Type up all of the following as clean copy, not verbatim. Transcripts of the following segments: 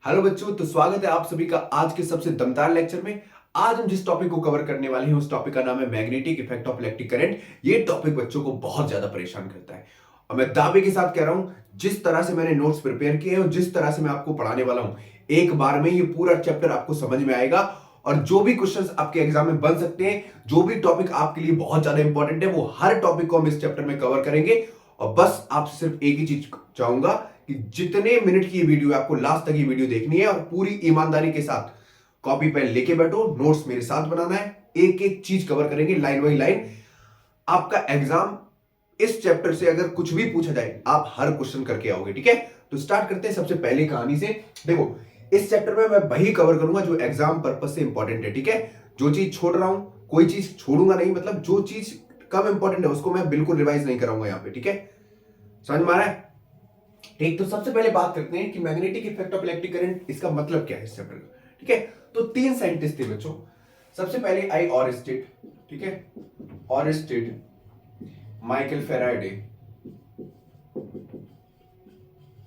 Hello बच्चों, तो स्वागत है आप सभी का आज के सबसे दमदार लेक्चर में। आज हम जिस टॉपिक को कवर करने वाले हैं उस टॉपिक का नाम है magnetic effect of electric current. ये टॉपिक बच्चों को बहुत ज्यादा परेशान करता है और मैं दावे के साथ कह रहा हूं, जिस तरह से मैंने नोट्स प्रिपेयर किए हैं और जिस तरह से मैं आपको पढ़ाने वाला हूं, एक बार में ये पूरा चैप्टर आपको समझ में आएगा और जो भी क्वेश्चंस आपके एग्जाम में बन सकते हैं, जो भी टॉपिक आपके लिए बहुत ज्यादा इंपॉर्टेंट है, वो हर टॉपिक को हम इस चैप्टर में कवर करेंगे। और बस आपसे सिर्फ एक ही चीज चाहूंगा कि जितने मिनट की वीडियो है आपको लास्ट तक ये वीडियो देखनी है और पूरी ईमानदारी के साथ कॉपी पेन लेके बैठो, नोट्स मेरे साथ बनाना है, एक एक चीज कवर करेंगे लाइन बाई लाइन। आपका एग्जाम इस चैप्टर से अगर कुछ भी पूछा जाए आप हर क्वेश्चन करके आओगे, ठीक है। तो स्टार्ट करते हैं सबसे पहले कहानी से। देखो, इस चैप्टर में मैं वही कवर करूंगा जो एग्जाम पर्पज से इंपॉर्टेंट है, ठीक है। जो चीज छोड़ रहा हूं, कोई चीज छोड़ूंगा नहीं, मतलब जो चीज कम इंपॉर्टेंट है उसको मैं बिल्कुल रिवाइज नहीं कराऊंगा यहाँ पे, ठीक है। समझ में आ रहा है? ठीक, तो सबसे पहले बात करते हैं कि magnetic effect of electric current, इसका मतलब क्या है इस चैप्टर का, ठीक है। तो तीन साइंटिस्ट थे बच्चों। सबसे पहले आई ऑरस्टेड, ठीक है, ऑरस्टेड, माइकल फेराडे,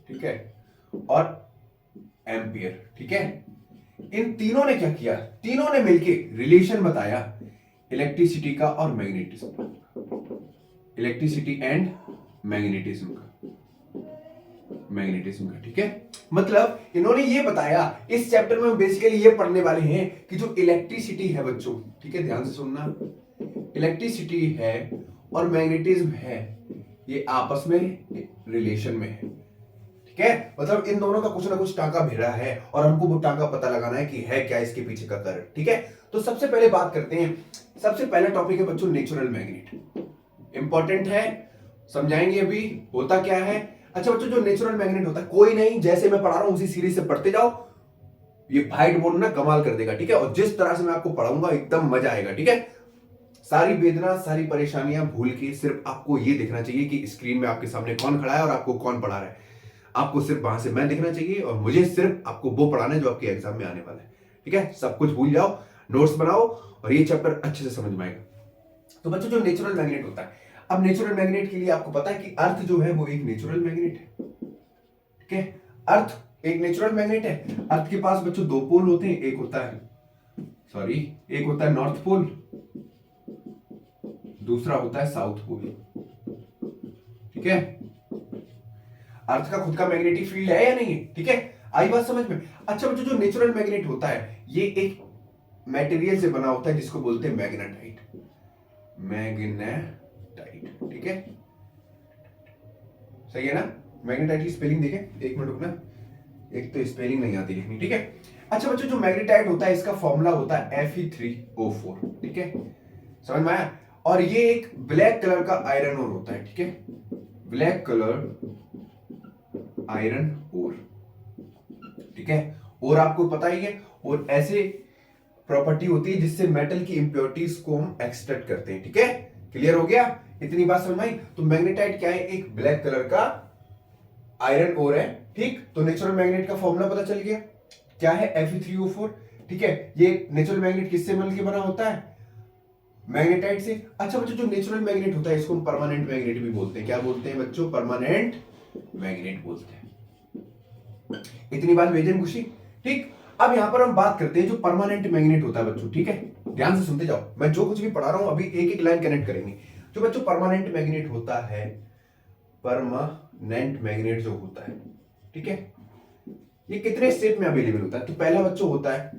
ठीक है, और एम्पियर, ठीक है। इन तीनों ने क्या किया? तीनों ने मिलकर रिलेशन बताया इलेक्ट्रिसिटी का और मैग्नेटिज्म का, इलेक्ट्रिसिटी एंड मैग्नेटिज्म का, ठीक है। मतलब इन्होंने ये बताया, इस चैप्टर में बेसिकली ये पढ़ने वाले हैं कि जो इलेक्ट्रिसिटी है बच्चों, ठीक है, ध्यान से सुनना, इलेक्ट्रिसिटी है और मैग्नेटिज्म है, ये आपस में रिलेशन में है, ठीक है। मतलब इन दोनों का कुछ ना कुछ टांका भिड़ा है और हमको वो टांका पता लगाना है कि है क्या इसके पीछे का करंट, ठीक है। तो सबसे पहले बात करते हैं, सबसे पहला टॉपिक है बच्चों नेचुरल मैग्नेट। इंपॉर्टेंट है, समझाएंगे अभी होता क्या है। अच्छा बच्चों, जो नेचुरल मैग्नेट होता है कोई नहीं, जैसे मैं पढ़ा रहा हूं उसी सीरीज से पढ़ते जाओ, ये व्हाइट बोर्ड ना कमाल कर देगा, ठीक है। और जिस तरह से मैं आपको पढ़ाऊंगा एकदम मजा आएगा, ठीक है। सारी वेदना, सारी परेशानियां भूल के सिर्फ आपको ये दिखना चाहिए कि स्क्रीन में आपके सामने कौन खड़ा है और आपको कौन पढ़ा रहा है। आपको सिर्फ वहां से मैं दिखना चाहिए और मुझे सिर्फ आपको वो पढ़ाना है जो आपके एग्जाम में आने वाला है, ठीक है। सब कुछ भूल जाओ, नोट्स बनाओ और ये चैप्टर अच्छे से समझ में आएगा। तो बच्चों, जो नेचुरल मैग्नेट होता है, अब नेचुरल मैग्नेट के लिए आपको पता है कि अर्थ जो है वो एक नेचुरल मैग्नेट है, ठीक है। अर्थ एक नेचुरल मैग्नेट है। अर्थ के पास बच्चों दो पोल होते हैं, एक होता है नॉर्थ पोल, दूसरा होता है साउथ पोल, ठीक है। अर्थ का खुद का मैग्नेटिक फील्ड है या नहीं है, ठीक है। आई बात समझ में? अच्छा बच्चों, जो नेचुरल मैग्नेट होता है ये एक मटेरियल से बना होता है जिसको बोलते हैं मैग्नेटाइट, ठीक है। सही है ना? मैग्नेटाइट की स्पेलिंग देखें, एक मिनट रुकना, एक तो स्पेलिंग नहीं आती लिखनी, ठीक है। अच्छा बच्चों, जो मैग्नेटाइट होता है इसका फॉर्मूला होता है Fe3O4, ठीक है। समझ में आया? और ये एक ब्लैक कलर का आयरन ओर होता है, ठीक है, ब्लैक कलर आयरन ओर, ठीक है। और आपको पता ही है, और ऐसे प्रॉपर्टी होती है जिससे मेटल की इंप्योरिटीज को हम एक्सट्रैक्ट करते हैं, ठीक है। क्लियर हो गया? इतनी बात समझ में आई? तो मैग्नेटाइट क्या है? एक ब्लैक कलर का आयरन ओर है, ठीक। तो नेचुरल मैग्नेट का फॉर्मूला पता चल गया, क्या है? Fe3O4, ठीक है। ये नेचुरल मैग्नेट किससे मिलकर बना होता है? मैग्नेटाइट से। अच्छा बच्चों, जो नेचुरल मैग्नेट होता है इसको हम परमानेंट मैग्नेट भी बोलते हैं। क्या बोलते हैं बच्चों? परमानेंट मैग्नेट बोलते हैं। इतनी बात बेजन खुशी, ठीक। अब यहां पर हम बात करते हैं जो परमानेंट मैग्नेट होता है बच्चों, ठीक है। ध्यान से सुनते जाओ, मैं जो कुछ भी पढ़ा रहा हूं अभी एक एक लाइन कनेक्ट करेंगे। जो बच्चों परमानेंट मैग्नेट होता है, परमानेंट मैग्नेट जो होता है, ठीक है, ये कितने शेप में अवेलेबल होता है? तो पहला बच्चों होता है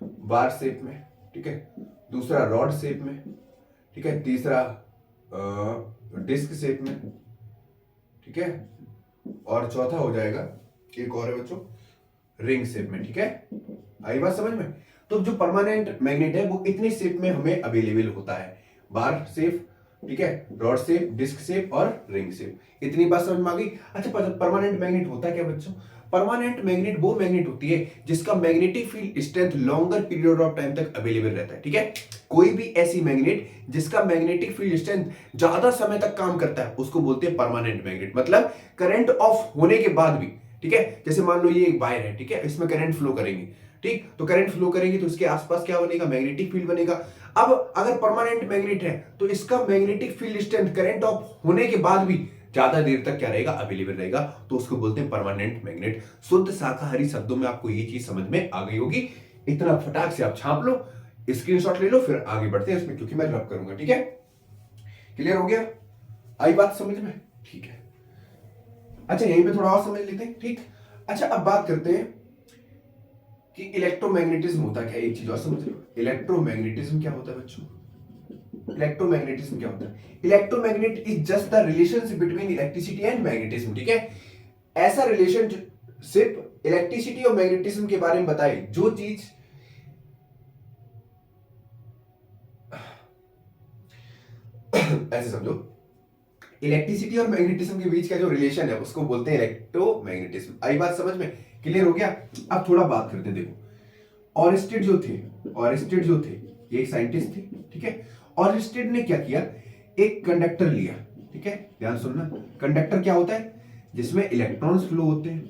बार शेप में, ठीक है, दूसरा रॉड शेप में, ठीक है, तीसरा डिस्क शेप में, ठीक है, और चौथा हो जाएगा, एक और है बच्चों, रिंग शेप में, ठीक है। आई बात समझ में? तो जो परमानेंट मैग्नेट है वो इतने शेप में हमें अवेलेबल होता है, बार शेप, ठीक है, रॉड शेप, डिस्क शेप और रिंग शेप। इतनी बात समझ में आ गई? अच्छा, परमानेंट मैग्नेट होता है क्या बच्चों? परमानेंट मैग्नेट वो मैग्नेट होती है जिसका magnetic field strength longer period of time तक अवेलेबल रहता है, ठीक है। कोई भी ऐसी मैग्नेट जिसका मैग्नेटिक फील्ड स्ट्रेंथ ज्यादा समय तक काम करता है उसको बोलते हैं परमानेंट मैग्नेट। मतलब करंट ऑफ होने के बाद भी, ठीक है, जैसे मान लो ये एक वायर है, ठीक है, इसमें करंट फ्लो करेंगे, ठीक, तो करंट फ्लो करेंगे तो इसके आसपास क्या बनेगा? मैग्नेटिक फील्ड बनेगा। अब अगर परमानेंट मैग्नेट है तो इसका magnetic field strength current of होने के बाद भी ज्यादा देर तक क्या रहेगा, अवेलेबल रहेगा, तो उसको बोलते हैं परमानेंट मैग्नेट। शुद्ध शाकाहारी शब्दों में आपको ये चीज समझ में आ गई होगी। इतना फटाक से आप छाप लो, स्क्रीनशॉट ले लो, फिर आगे बढ़ते हैं इसमें, क्योंकि मैं रब करूंगा। ठीक है, क्लियर हो गया? आई बात समझ में? ठीक है। अच्छा, यहीं पे थोड़ा और समझ लेते हैं। ठीक, अच्छा अब बात करते हैं कि इलेक्ट्रोमैग्नेटिज्म होता क्या है। एक चीज और समझ लो, इलेक्ट्रोमैग्नेटिज्म क्या होता है बच्चों? इलेक्ट्रोमैग्नेटिज्म क्या होता है? Electromagnet is just the relationship between electricity and magnetism. ठीक है, ऐसा रिलेशनशिप इलेक्ट्रिसिटी और मैग्नेटिज्म के बारे में बताए जो चीज ऐसे समझो, इलेक्ट्रिसिटी और मैग्नेटिज्म के बीच का जो रिलेशन है उसको बोलते हैं इलेक्ट्रोमैग्नेटिज्म। आई बात समझ में? क्लियर हो गया? अब थोड़ा बात करते हैं। देखो, ऑरिस्टेड जो थे ये एक साइंटिस्ट थे। ठीक है, ऑरिस्टेड ने क्या किया, एक कंडक्टर लिया। ठीक है, ध्यान सुनना, कंडक्टर क्या होता है? जिसमें इलेक्ट्रॉन्स फ्लो होते हैं,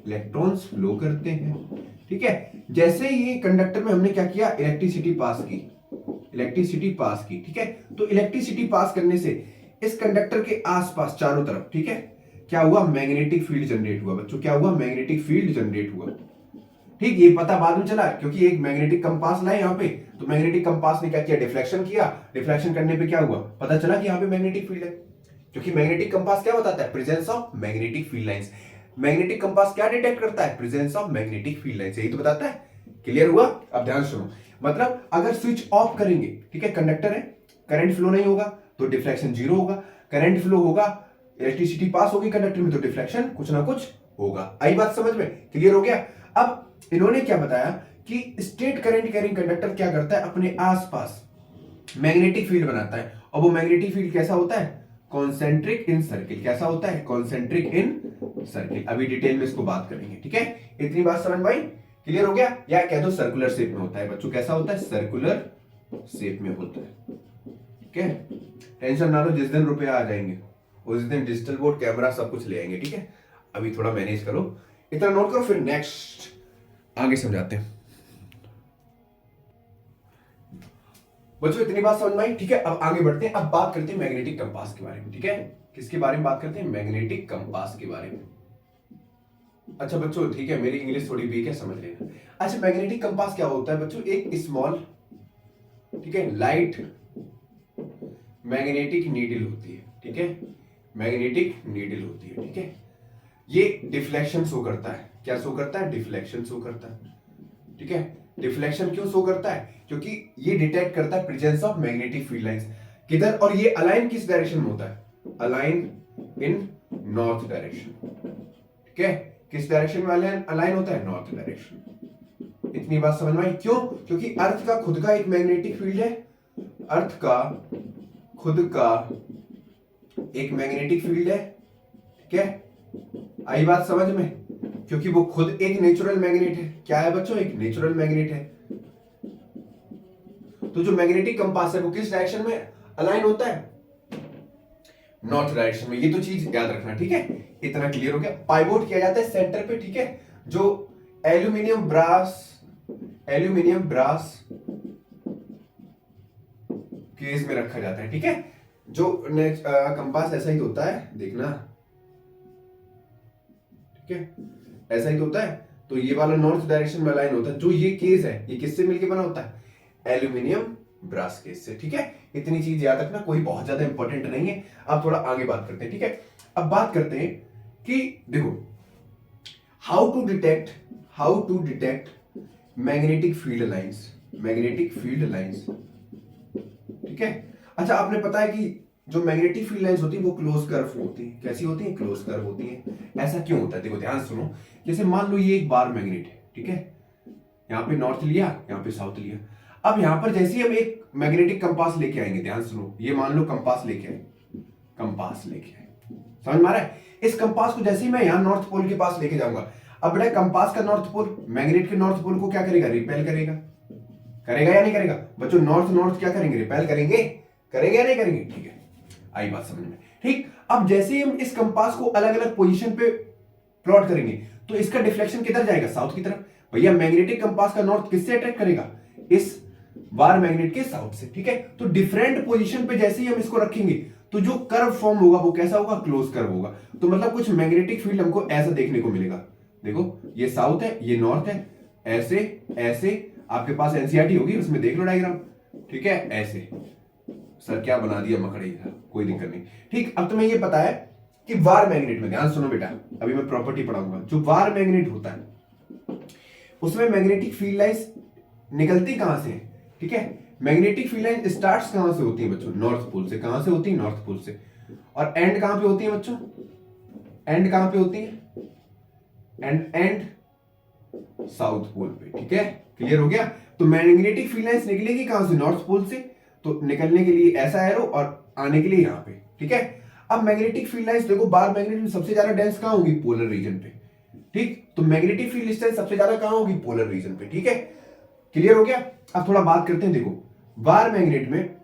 इलेक्ट्रॉन्स फ्लो करते हैं। ठीक है, जैसे ही कंडक्टर में हमने क्या किया, इलेक्ट्रिसिटी पास की। ठीक है, तो इलेक्ट्रिसिटी पास करने से इस कंडक्टर के आसपास चारों तरफ, ठीक है, क्या हुआ, मैग्नेटिक फील्ड जनरेट हुआ। बच्चों क्या हुआ, मैग्नेटिक फील्ड जनरेट हुआ। ठीक, ये पता बाद में चला, क्योंकि एक मैग्नेटिक कंपास लाए यहाँ पे, तो मैग्नेटिक कंपास ने क्या किया, डिफ्लेक्शन किया। डिफ्लेक्शन करने पे क्या हुआ, पता चला कि यहाँ पे मैग्नेटिक फील्ड है। क्योंकि मैग्नेटिक कंपास क्या बताता है, presence of magnetic field lines. Magnetic compass क्या डिटेक्ट करता है, presence of magnetic field lines, यही तो बताता है। क्लियर हुआ? अब ध्यान सुनो, मतलब अगर स्विच ऑफ करेंगे, ठीक है, कंडक्टर है, करंट फ्लो नहीं होगा तो डिफ्लेक्शन जीरो होगा, करंट फ्लो होगा, इलेक्ट्रिसिटी पास होगी कंडक्टर में, तो डिफ्लेक्शन कुछ ना कुछ होगा। आई बात समझ में? क्लियर हो गया? अब इन्होंने क्या बताया कि स्टेट करंट कैरिंग कंडक्टर क्या करता है, अपने आसपास मैग्नेटिक फील्ड बनाता है, और वो मैग्नेटिक फील्ड कैसा होता है, कॉन्सेंट्रिक इन सर्किल। कैसा होता है, कॉन्सेंट्रिक इन सर्किल। अभी डिटेल में इसको बात करेंगे। ठीक है, इतनी बात समझ में आई? क्लियर हो गया? या कह दो सर्कुलर शेप में होता है बच्चों। कैसा होता है, सर्कुलर शेप में होता है। ठीक है, टेंशन ना लो, जिस दिन रुपए आ जाएंगे उस दिन डिजिटल बोर्ड, कैमरा सब कुछ ले आएंगे। ठीक है, अभी थोड़ा मैनेज करो, इतना नोट करो, फिर नेक्स्ट आगे समझाते हैं बच्चों। इतनी बात समझ में आई? ठीक है, अब आगे बढ़ते हैं। अब बात करते हैं मैग्नेटिक कंपास के बारे में। ठीक है, किसके बारे में बात करते हैं, मैग्नेटिक कंपास के बारे में। अच्छा बच्चों, ठीक है, मेरी इंग्लिश थोड़ी वीक है, समझ लेना। अच्छा, मैग्नेटिक कंपास क्या होता है बच्चों, एक स्मॉल, ठीक है, लाइट मैग्नेटिक नीडल होती है। ठीक है, मैग्नेटिक नीडल होती है। ठीक है, ये डिफ्लेक्शन शो करता है। क्या शो करता है, डिफ्लेक्शन शो करता है। ठीक है, डिफ्लेक्शन क्यों शो करता है, क्योंकि ये डिटेक्ट करता है presence of magnetic field lines किधर, और ये अलाइन किस डायरेक्शन में होता है, अलाइन इन नॉर्थ डायरेक्शन। ठीक है, किस डायरेक्शन में अलाइन होता है, नॉर्थ डायरेक्शन। इतनी बात समझ में आई? क्यों, क्योंकि अर्थ का खुद का एक मैग्नेटिक फील्ड है, अर्थ का खुद का एक मैग्नेटिक फील्ड है। ठीक है, आई बात समझ में? क्योंकि वो खुद एक नेचुरल मैग्नेट है। क्या है बच्चों, एक नेचुरल मैग्नेट है। तो जो मैग्नेटिक कंपास है वो किस डायरेक्शन में अलाइन होता है, नॉर्थ डायरेक्शन में। ये तो चीज याद रखना। ठीक है, इतना क्लियर हो गया। पाइवोट किया जाता है सेंटर पे। ठीक है, जो एल्यूमिनियम ब्रास केस में रखा जाता है। ठीक है, जो कंपास ऐसा ही होता है, देखना। ठीक है, ऐसा ही तो होता है। तो ये वाला नॉर्थ डायरेक्शन में अलाइन होता है। जो ये केस है, ये किससे मिलके बना होता है, एल्यूमिनियम ब्रास केस से। ठीक है, इतनी चीज याद रखना, कोई बहुत ज्यादा इंपॉर्टेंट नहीं है। अब थोड़ा आगे बात करते हैं। ठीक है, अब बात करते हैं कि देखो, how to detect magnetic field lines. ठीक है, अच्छा आपने पता है कि जो मैग्नेटिक फील्ड लाइंस होती है वो क्लोज कर्व होती है। कैसी होती है, क्लोज कर्व होती है। ऐसा क्यों होता है, देखो ध्यान सुनो। जैसे मान लो ये एक बार मैग्नेट है। ठीक है, यहाँ पे नॉर्थ लिया, यहाँ पे साउथ लिया। अब यहां पर जैसे ही हम एक मैग्नेटिक कंपास लेके आएंगे, ध्यान सुनो, ये मान लो कंपास लेके आए, समझ में आ रहा है? इस कंपास को जैसे ही मैं यहां नॉर्थ पोल के पास लेके जाऊंगा, अब बेटा कंपास का नॉर्थ पोल मैग्नेट के नॉर्थ पोल को क्या करेगा, रिपेल करेगा या नहीं करेगा बच्चों? नॉर्थ क्या करेंगे, रिपेल करेंगे या नहीं करेंगे? ठीक है, आई बात समझ में? ठीक, अब जैसे ही हम इस कंपास को अलग अलग पोजीशन पे प्लॉट करेंगे तो इसका डिफ्लेक्शन किधर जाएगा, साउथ की तरफ। भैया मैग्नेटिक कंपास का नॉर्थ किससे अट्रैक्ट करेगा, इस बार मैग्नेट के साउथ से। ठीक है, तो डिफरेंट पोजीशन पे जैसे ही हम इसको रखेंगे तो जो कर्व फॉर्म होगा वो कैसा होगा, क्लोज कर्व होगा। तो मतलब कुछ मैग्नेटिक फील्ड हमको ऐसा देखने को मिलेगा। देखो ये साउथ है, ये नॉर्थ है, ऐसे ऐसे। आपके पास एनसीईआरटी होगी, उसमें देख लो डायग्राम, ठीक है। ऐसे सर क्या बना दिया मकड़ी का, कोई दिक्कत नहीं, ठीक। अब तुम्हें ये पता है कि वार मैग्नेट में, ध्यान सुनो बेटा, अभी मैं प्रॉपर्टी पढ़ाऊंगा। जो वार मैग्नेट होता है उसमें मैग्नेटिक फील्ड लाइंस निकलती कहां से है, ठीक है। मैग्नेटिक फील्ड लाइन स्टार्ट्स कहां से होती है बच्चों, नॉर्थ पोल से। कहां से होती है, नॉर्थ पोल से। और एंड कहां पे होती है बच्चों, एंड कहां पे होती है, एंड साउथ पोल पे, ठीक है। क्लियर हो गया। तो मैग्नेटिक फील्ड लाइंस निकलेगी कहां से, नॉर्थ पोल से। तो निकलने के लिए ऐसा एरो और आने के लिए यहां पे, ठीक है। अब मैग्नेटिक फील्ड लाइंस देखो, बार मैग्नेट में सबसे ज्यादा डेंस कहां होगी, पोलर रीजन पे, ठीक। तो मैग्नेटिक फील्ड स्ट्रेंथ सबसे ज्यादा कहां होगी, पोलर रीजन पे, ठीक है। क्लियर हो गया। अब थोड़ा बात करते हैं। देखो बार मैग्नेट में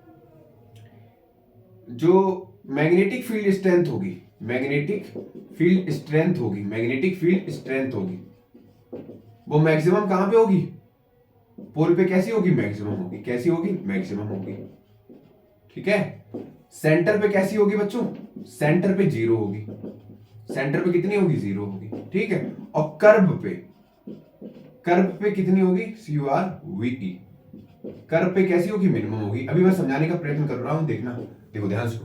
जो मैग्नेटिक फील्ड स्ट्रेंथ होगी, मैग्नेटिक फील्ड स्ट्रेंथ होगी, मैग्नेटिक फील्ड स्ट्रेंथ होगी, वो मैक्सिमम कहां पे होगी, पोल पे कैसी होगी, मैक्सिमम होगी। कैसी होगी, मैक्सिमम होगी, ठीक है। सेंटर पे कैसी होगी बच्चों, सेंटर पे जीरो होगी। सेंटर पे कितनी होगी, जीरो होगी, ठीक है। और कर्व पे कितनी होगी, CURVE। कर्व पे कैसी होगी, मिनिमम होगी। अभी मैं समझाने का प्रयत्न कर रहा हूं, देखना। देखो ध्यान से,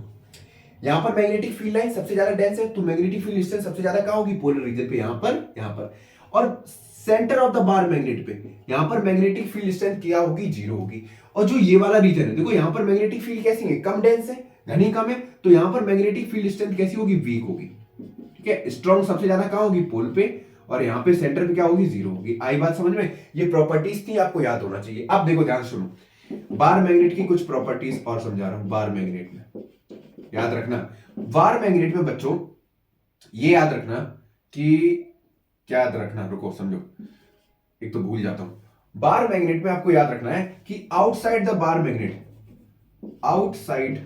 यहां पर मैग्नेटिक फील्ड लाइन सबसे ज्यादा डेंस है, तो मैग्नेटिक फील्ड स्ट्रेंथ सबसे ज्यादा कहां होगी, पोलर रीजन पे, यहां पर। और centre of the bar magnet पे यहां पर मैग्नेटिक फील्ड स्ट्रेंथ क्या होगी, जीरो होगी। और जो ये वाला रीजन है, देखो यहां पर मैग्नेटिक फील्ड कैसी है, कम डेंस है, घनी कम है, तो यहां पर मैग्नेटिक फील्ड स्ट्रेंथ कैसी होगी, वीक होगी, ठीक है। स्ट्रॉन्ग सबसे ज्यादा कहां होगी, पोल पे, और यहां पे सेंटर पे क्या होगी, जीरो होगी। आई बात समझ में। ये प्रॉपर्टीज थी, आपको याद होना चाहिए। अब देखो ध्यान सुनो, बार मैग्नेट की कुछ प्रॉपर्टीज और समझा रहा हूं। बार मैग्नेट में याद रखना, बार मैग्नेट में बच्चों ये याद रखना कि, क्या याद रखना, रुको समझो, एक तो भूल जाता हूं। बार मैग्नेट में आपको याद रखना है कि outside the bar magnet, outside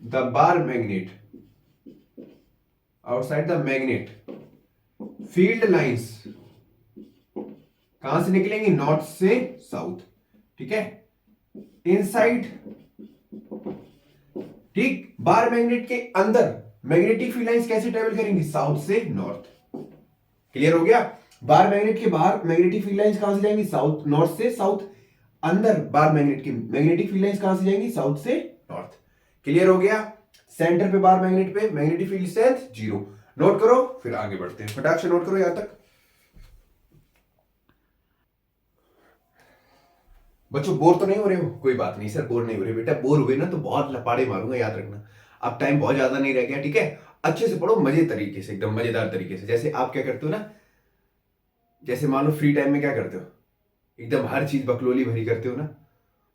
the bar magnet, outside the magnet field lines कहां से निकलेंगी, नॉर्थ से साउथ, ठीक है। इनसाइड, ठीक। बार मैग्नेट के अंदर मैग्नेटिक फील्ड लाइंस कैसे ट्रेवल करेंगी, साउथ से नॉर्थ। क्लियर हो गया। बार मैग्नेट के बाहर मैग्नेटिक फील्ड लाइंस कहां से जाएंगी, साउथ, नॉर्थ से साउथ। अंदर बार मैग्नेट की मैग्नेटिक फील्ड लाइंस कहां से जाएंगी, साउथ से नॉर्थ। क्लियर हो गया। सेंटर पे बार मैग्नेट पे magnetic field strength zero. Note करो, फिर आगे बढ़ते हैं। फटाक से नोट करो यहां तक। बच्चों बोर तो नहीं हो रहे हो, कोई बात नहीं सर, बोर नहीं हो रहे बेटा। बोर हुए ना तो बहुत लपाड़े मारूंगा, याद रखना। अब टाइम बहुत ज्यादा नहीं रह गया, ठीक है। अच्छे से पढ़ो, मजे तरीके से, एकदम मजेदार तरीके से। जैसे आप क्या करते हो ना, जैसे मान लो फ्री टाइम में क्या करते हो, एकदम हर चीज बकलोली भरी करते हो ना।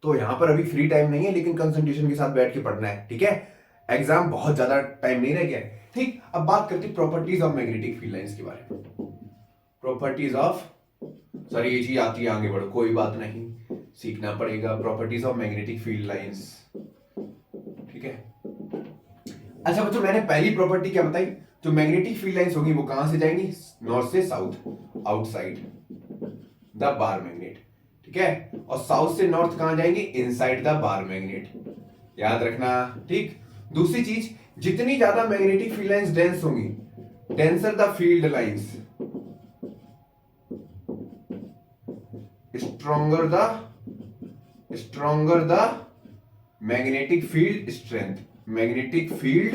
तो यहां पर अभी फ्री टाइम नहीं है, लेकिन कंसंट्रेशन के साथ बैठ के पढ़ना है, ठीक है। एग्जाम बहुत ज्यादा टाइम नहीं रह गया है, ठीक। अब बात करते हैं properties of magnetic field lines के बारे में। प्रॉपर्टीज ऑफ, सर ये चीज आती है, आगे बढ़ो, कोई बात नहीं, सीखना पड़ेगा। Properties of magnetic field lines, ठीक है। अच्छा बच्चों, मैंने पहली प्रॉपर्टी क्या बताई, जो मैग्नेटिक फील्ड लाइंस होगी वो कहां से जाएंगी, नॉर्थ से south, outside the bar magnet, ठीक है। और साउथ से नॉर्थ कहां जाएंगे, इनसाइड द बार मैग्नेट, याद रखना, ठीक। दूसरी चीज, जितनी ज्यादा मैग्नेटिक फील्ड लाइंस डेंस होंगी, denser the field lines, stronger the magnetic field strength, magnetic field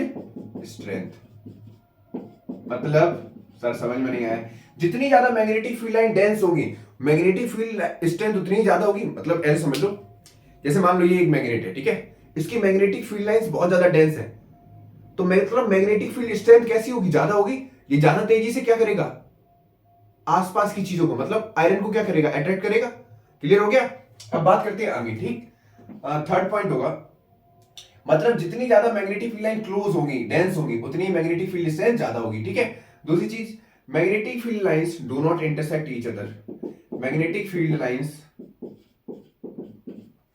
strength। मतलब सर समझ में नहीं आया, जितनी ज्यादा मैग्नेटिक फील्ड लाइन डेंस होगी, मैग्नेटिक फील्ड स्ट्रेंथ उतनी ज्यादा होगी। मतलब ऐसे समझ लो, जैसे मान लो ये एक मैग्नेट है, ठीक है, इसकी मैग्नेटिक फील्ड लाइंस बहुत ज्यादा डेंस है, तो मतलब मैग्नेटिक फील्ड स्ट्रेंथ कैसी होगी, ज्यादा होगी। ये ज्यादा तेजी से क्या करेगा, आसपास की चीजों को, मतलब आयरन को क्या करेगा, अट्रैक्ट करेगा। क्लियर हो गया। अब बात करते हैं आगे, ठीक। थर्ड पॉइंट होगा, मतलब जितनी ज्यादा मैग्नेटिक फील्ड लाइन क्लोज होगी, डेंस होगी, उतनी मैग्नेटिक फील्ड स्ट्रेंथ ज्यादा होगी, ठीक है। दूसरी चीज, magnetic field lines do not intersect each other, magnetic field lines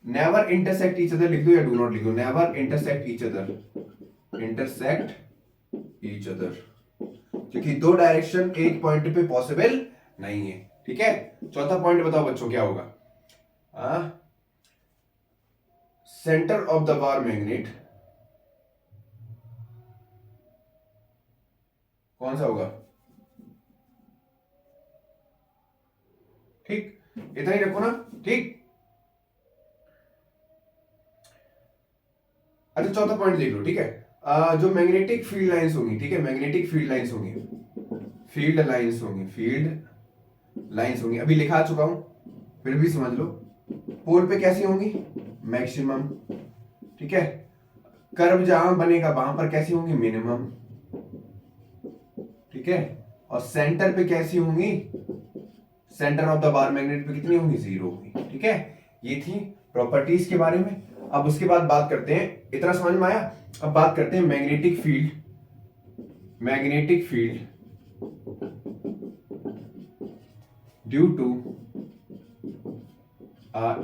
never intersect each other, लिख दो या डू नॉट लिख दो, never intersect each other, intersect each other, क्योंकि दो डायरेक्शन एक पॉइंट पे पॉसिबल नहीं है, ठीक है। चौथा पॉइंट बताओ बच्चों क्या होगा, centre of the bar magnet, कौन सा होगा? ठीक, इतना ही रखो ना। ठीक, अच्छा चौथा पॉइंट देख लो। ठीक है, जो मैग्नेटिक फील्ड लाइंस होंगी, ठीक है, मैग्नेटिक फील्ड लाइंस होंगी, फील्ड लाइंस होंगी, फील्ड लाइंस होंगी, अभी लिखा चुका हूं, फिर भी समझ लो। पोल पे कैसी होंगी? मैक्सिमम। ठीक है, कर्व जहां बनेगा वहां पर कैसी होंगी? मिनिमम। ठीक है, और सेंटर पे कैसी होंगी? Centre of the bar magnet पे कितनी होंगी? 0 होंगी। ठीक है, ये थी प्रॉपर्टीज के बारे में। अब उसके बाद बात करते हैं, इतना समझ में आया? अब बात करते हैं magnetic field. Magnetic field due to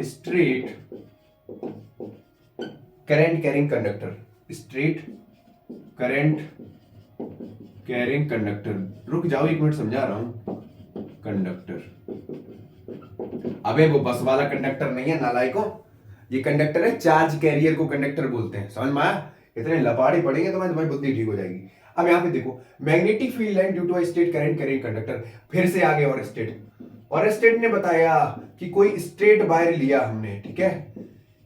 straight current carrying conductor, straight current carrying conductor. रुक जाओ एक मिनट, समझा रहा हूं। कंडक्टर, अबे वो बस वाला कंडक्टर नहीं है नालायकों, ये कंडक्टर है चार्ज कैरियर को कंडक्टर बोलते हैं। समझ में आया? इतने लपाड़े पड़ेंगे तो तुम्हारी बुद्धि ठीक हो जाएगी। अब यहां पे देखो, magnetic field line due to straight current carrying conductor, फिर से आगे और स्टेट। और स्टेट ने बताया कि कोई स्ट्रेट वायर लिया हमने, ठीक है,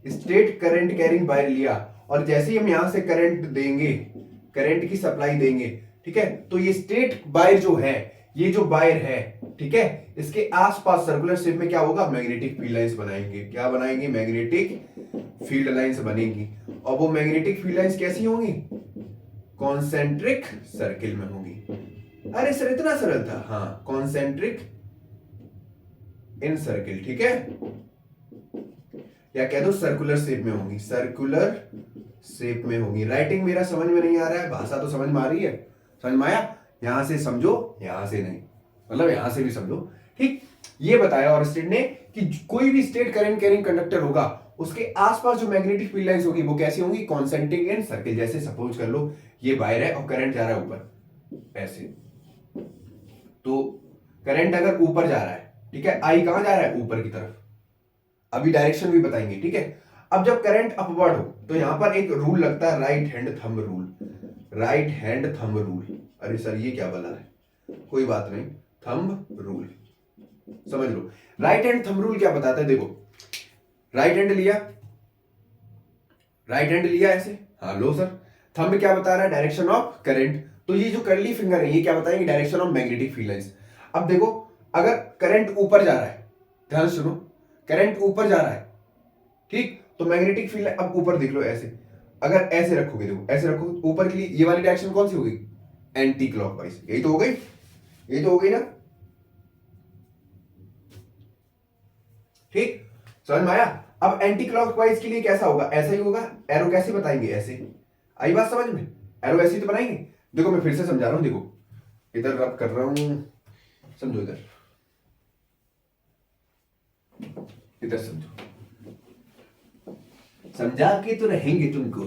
स्ट्रेट करंट कैरिंग वायर लिया, और जैसे ही हम यहां से करंट देंगे, करंट की सप्लाई देंगे, ठीक है, तो ये स्ट्रेट वायर जो है, ये जो वायर है, ठीक है, इसके आसपास सर्कुलर शेप में क्या होगा? मैग्नेटिक फील्ड लाइंस बनाएंगे। क्या बनाएंगे? मैग्नेटिक फील्ड लाइंस बनेंगी। और वो मैग्नेटिक फील्ड लाइंस कैसी होंगी? कॉन्सेंट्रिक सर्किल में होंगी। अरे सर इतना सरल था? हाँ, कॉन्सेंट्रिक इन सर्किल। ठीक है, या कह दो सर्कुलर शेप में होंगी, सर्कुलर शेप में होंगी। राइटिंग मेरा समझ में नहीं आ रहा है, भाषा तो समझ में आ रही है? समझ में आया? यहां से समझो, यहां से नहीं, मतलब यहां से भी समझो। ठीक, ये बताया और स्टेट ने कि कोई भी स्टेट करंट कैरिंग कंडक्टर होगा, उसके आसपास जो मैग्नेटिक फील्ड लाइंस होगी वो कैसी होंगी? कॉन्सेंट्रिक इन सर्किल। जैसे सपोज कर लो ये वायर है और करंट जा रहा है ऊपर ऐसे, तो करंट अगर ऊपर जा रहा है, ठीक है, आई कहां जा रहा है? ऊपर की तरफ। अभी डायरेक्शन भी बताएंगे। ठीक है, अब जब करंट अपवर्ड हो तो यहां पर एक रूल लगता है, right hand thumb rule. Right hand thumb rule. अरे सर ये क्या बला है? कोई बात नहीं, थंब रूल समझ लो। राइट हैंड थंब रूल क्या बताता है? देखो, राइट हैंड लिया, राइट हैंड लिया ऐसे, हाँ लो सर, थंब क्या बता रहा है? Direction of current. तो ये जो कर्ली फिंगर है ये क्या बताएंगे? Direction of magnetic field lines. अब देखो, अगर करंट ऊपर जा रहा है, ध्यान सुनो, करंट ऊपर जा रहा है, ठीक, तो मैग्नेटिक फील्ड अब ऊपर देख लो ऐसे, अगर ऐसे रखोगे, देखो ऐसे रखो ऊपर के लिए, ये वाली डायरेक्शन कौन सी होगी? Anti clockwise. यही तो हो गई, यही तो हो गई ना? ठीक, समझ में आया? अब एंटी क्लॉकवाइज के लिए कैसा होगा? ऐसा ही होगा। एरो कैसे बताएंगे? ऐसे। आई बात समझ में? एरो ऐसे ही तो बनाएंगे। देखो मैं फिर से समझा रहा हूं, देखो इधर रब कर रहा हूं, समझो इधर, इधर समझो, समझा के तो रहेंगे तुमको,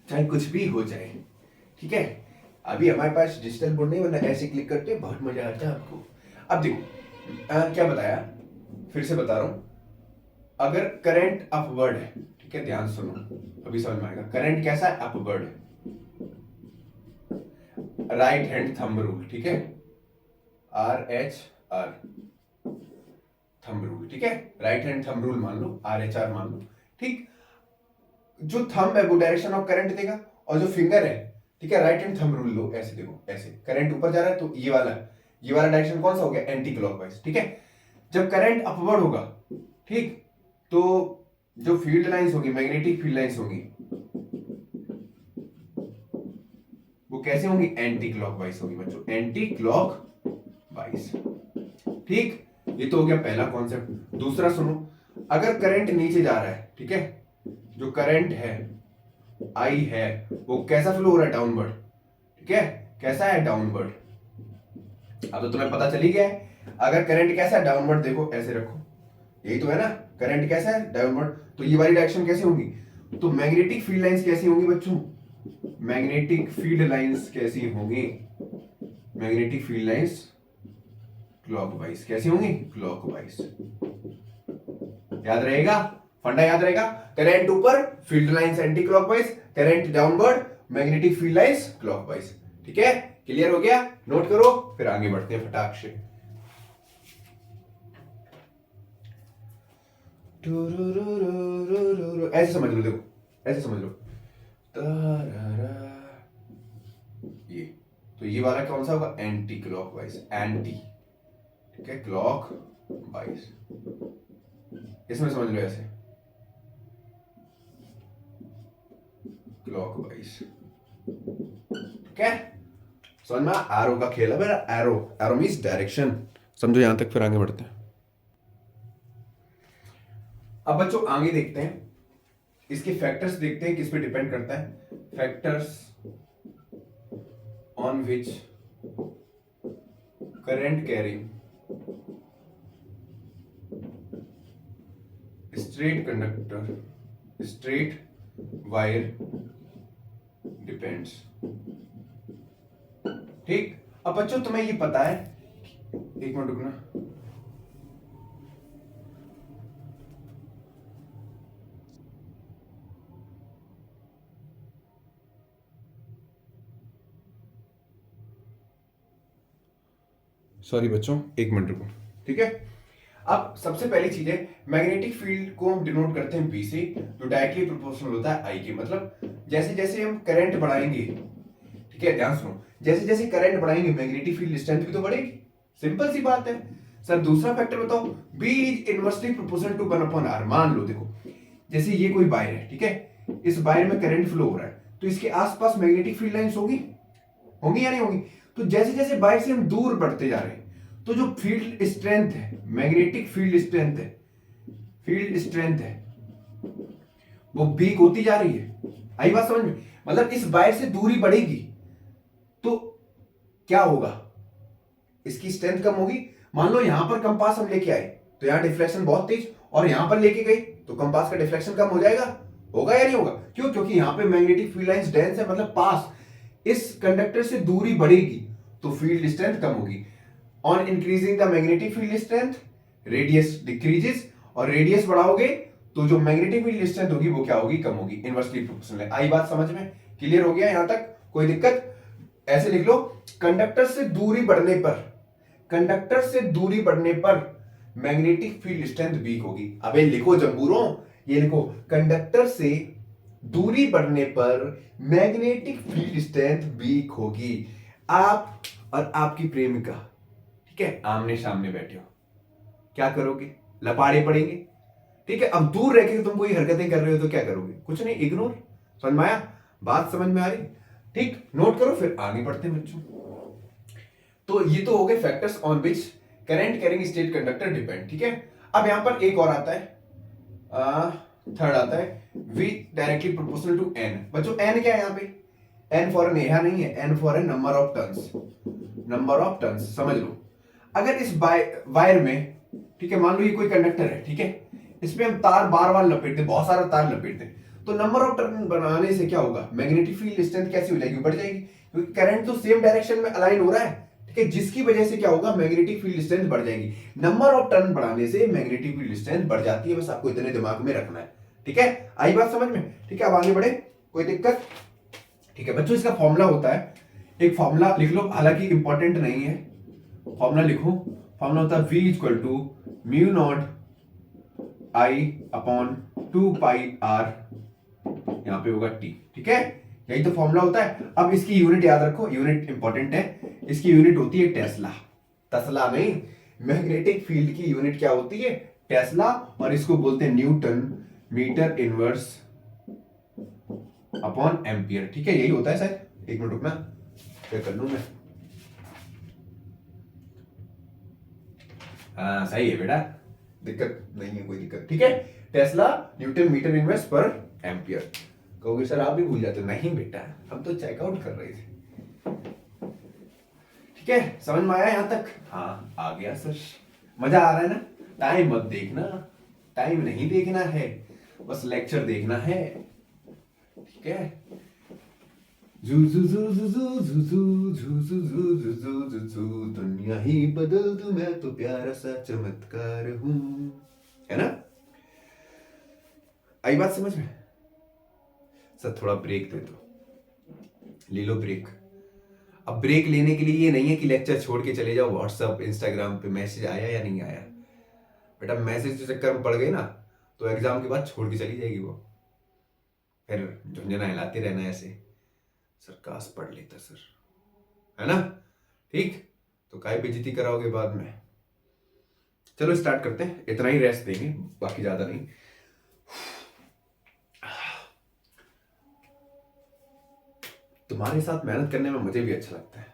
चाहे कुछ भी हो जाए। ठीक है, अभी हमारे पास डिजिटल बोर्ड नहीं, वरना ऐसे क्लिक करते बहुत मजा आता है आपको। अब देखो क्या बताया, फिर से बता रहा हूं, अगर करंट अपवर्ड है, ठीक है, ध्यान सुनो, अभी समझ में आएगा। करंट कैसा है? अपवर्ड है। राइट हैंड थंब रूल, ठीक है, RHR थंब रूल, ठीक है, राइट हैंड थंब रूल मान लो, RHR मान लो। ठीक, जो थंब है वो डायरेक्शन ऑफ करंट देगा, और जो फिंगर है, ठीक है, राइट हैंड थंब रूल लो, ऐसे देखो, ऐसे करंट ऊपर जा रहा है तो ये वाला डायरेक्शन कौन सा हो गया? Anti clockwise. ठीक है, जब करंट अपवर्ड होगा, ठीक, तो जो फील्ड लाइंस होगी, मैग्नेटिक फील्ड लाइंस होगी, वो कैसे होंगी? एंटी क्लॉकवाइज होगी बच्चों, एंटी क्लॉकवाइज। ठीक, ये तो हो गया पहला कॉन्सेप्ट। दूसरा सुनो, अगर करंट नीचे जा रहा है, ठीक है, जो करंट है आई है, वो कैसा फ्लो हो रहा है? डाउनवर्ड। ठीक है, कैसा है? डाउनवर्ड। अब तो तुम्हें पता चल ही गया है, अगर करंट कैसा है? डाउनवर्ड। देखो ऐसे रखो, यही तो है ना, करंट कैसा है? डाउनवर्ड। तो ये वाली डायरेक्शन कैसी होंगी? तो मैग्नेटिक फील्ड लाइंस कैसी होंगी बच्चों? मैग्नेटिक फील्ड लाइंस कैसी होंगी? Magnetic field lines clockwise. कैसी होंगी? क्लॉकवाइज। याद रहेगा, फंडा याद रहेगा। करंट ऊपर, field lines anti clockwise, current downward, magnetic field lines clockwise. ठीक है, क्लियर हो गया? नोट करो, फिर आगे बढ़ते हैं फटाक से। ऐसे समझ लो, देखो ऐसे समझ लो, ये तो ये वाला कौन सा होगा? एंटी क्लॉकवाइज, एंटी, ठीक है, क्लॉक वाइज, इसमें समझ लो ऐसे क्लॉक वाइज, ठीक है। समझ में? एरो का खेल है मेरा, एरो, एरो मीन्स डायरेक्शन, समझो यहां तक, फिर आगे बढ़ते हैं। अब बच्चों आगे देखते हैं, इसके फैक्टर्स देखते हैं, किस पे डिपेंड करता है। Factors on which current carrying straight conductor, straight wire depends. ठीक, अब बच्चों तुम्हें ये पता है, एक मिनट रुकना, सॉरी बच्चों, एक मिनट रुको, ठीक है। अब सबसे पहली चीज है, मैग्नेटिक फील्ड को हम डिनोट करते हैं बी से, जो डायरेक्टली प्रोपोर्शनल होता है आई के। मतलब जैसे जैसे हम करंट बढ़ाएंगे, ठीक है, ध्यान सुनो, जैसे जैसे करंट बढ़ाएंगे मैग्नेटिक फील्ड स्ट्रेंथ भी तो बढ़ेगी, सिंपल सी बात है। सर दूसरा फैक्टर बताओ, B is inversely proportional to 1/r। मान लो देखो, जैसे ये कोई वायर है, ठीक है, इस वायर में करंट फ्लो हो रहा है, तो इसके आसपास मैग्नेटिक फील्ड लाइंस होगी, होंगी या नहीं होंगी? तो जैसे जैसे वायर से हम दूर बढ़ते जा रहे हैं, तो जो फील्ड स्ट्रेंथ है, मैग्नेटिक फील्ड स्ट्रेंथ है, फील्ड स्ट्रेंथ है, वो वीक होती जा रही है। आई बात समझ में? मतलब इस वायर से दूरी बढ़ेगी तो क्या होगा, इसकी स्ट्रेंथ कम होगी। मान लो यहां पर कंपास हम लेके आए, तो यहां डिफ्लेक्शन बहुत तेज, और यहां पर लेके गए तो कंपास का डिफ्लेक्शन कम हो जाएगा, होगा या नहीं होगा? क्यों? क्योंकि यहां पे मैग्नेटिक फील्ड लाइंस डेंस है, मतलब पास, इस कंडक्टर से दूरी बढ़ेगी तो फील्ड स्ट्रेंथ कम होगी। On increasing the magnetic field strength radius decreases, और रेडियस बढ़ाओगे तो जो मैग्नेटिक फील्ड स्ट्रेंथ होगी वो क्या होगी? कम होगी, इनवर्सली प्रोपोर्शनल है। आई बात समझ में? क्लियर हो गया यहां तक? कोई दिक्कत? ऐसे लिख लो, कंडक्टर से दूरी बढ़ने पर, कंडक्टर से दूरी बढ़ने पर मैग्नेटिक फील्ड स्ट्रेंथ वीक होगी। अबे लिखो जंबूरों, ये लिखो, कंडक्टर से दूरी बढ़ने पर मैग्नेटिक फील्ड स्ट्रेंथ वीक होगी। आप और आपकी प्रेमिका, ठीक है, आमने सामने बैठे हो, क्या करोगे? लपाड़े पड़ेंगे, ठीक है। अब दूर रह के तुम कोई हरकतें कर रहे हो तो क्या करोगे? कुछ नहीं, इग्नोर। समझ में आया? बात समझ में आ रही? ठीक, नोट करो, फिर आगे बढ़ते हैं बच्चों। तो ये तो हो गए factors on which current carrying state conductor depend, ठीक है। अब यहां पर एक और आता है, थर्ड आता है, V directly proportional to N. बच्चों एन क्या है यहाँ पे? एन फॉर एन यहां नहीं है, N for N number of turns, number of turns, समझ लो। अगर इस वायर में, ठीक है, मान लो ये कोई कंडक्टर है, ठीक है, इसमें हम तार बार बार लपेटते, बहुत सारा तार लपेटते, तो नंबर ऑफ टर्न बनाने से क्या होगा? मैग्नेटिक फील्ड स्ट्रेंथ कैसी हो जाएगी? बढ़ जाएगी, क्योंकि करंट तो सेम डायरेक्शन में अलाइन हो रहा है, ठीक है, जिसकी वजह से क्या होगा? मैग्नेटिक फील्ड स्ट्रेंथ बढ़ जाएगी। नंबर ऑफ टर्न बढ़ाने से मैग्नेटिक फील्ड स्ट्रेंथ बढ़ जाती है, बस आपको इतने दिमाग में रखना है, ठीक है। आई बात समझ में? ठीक है, अब आगे बढ़े, कोई दिक्कत? ठीक है बच्चों, इसका फॉर्मूला होता है, एक फॉर्मूला लिख लो, हालांकि इंपॉर्टेंट नहीं है, फॉर्मूला लिखो, फॉर्मूला होता है V equal to mu naught I upon 2 pi R, यहां पे होगा T, ठीक है, यही तो फॉर्मूला होता है। अब इसकी यूनिट याद रखो, यूनिट इंपॉर्टेंट है, इसकी यूनिट होती है टेस्ला, तस्ला नहीं, मैग्नेटिक फील्ड की यूनिट क्या होती है? टेस्ला, और इसको बोलते हैं newton metre inverse upon ampere, ठीक है, यही होता है शायद। एक मिनट रुकना, चेक कर लूं मैं। हाँ सही है बेटा, दिक्कत नहीं है, कोई दिक्कत, ठीक है। टेस्ला न्यूटन मीटर इनवर्स पर एम्पियर। कहोगे सर आप भी भूल जाते हो? नहीं बेटा, हम तो चेकआउट कर रहे थे, ठीक है, समझ में आया यहां तक? हाँ आ गया सर, मजा आ रहा है ना? टाइम मत देखना, टाइम नहीं देखना है, बस लेक्चर देखना है, ठीक है। दुनिया ही बदल दूं मैं तो प्यारा सा चमत्कार हूं, है ना? आई बात समझ में? सर थोड़ा ब्रेक दे दो, ले लो ब्रेक। अब ब्रेक लेने के लिए ये नहीं है कि लेक्चर छोड़ के चले जाओ, व्हाट्सएप इंस्टाग्राम पे मैसेज आया या नहीं आया, बेटा मैसेज के चक्कर में पड़ गई ना तो एग्जाम के बाद छोड़ के चली जाएगी वो, फिर झुंझुना हिलाते रहना ऐसे, सर काश पढ़ लेता सर, है ना। ठीक, तो काय बेइज्जती कराओगे बाद में। चलो स्टार्ट करते हैं, इतना ही रेस्ट देंगे, बाकी ज्यादा नहीं। तुम्हारे साथ मेहनत करने में मुझे भी अच्छा लगता है,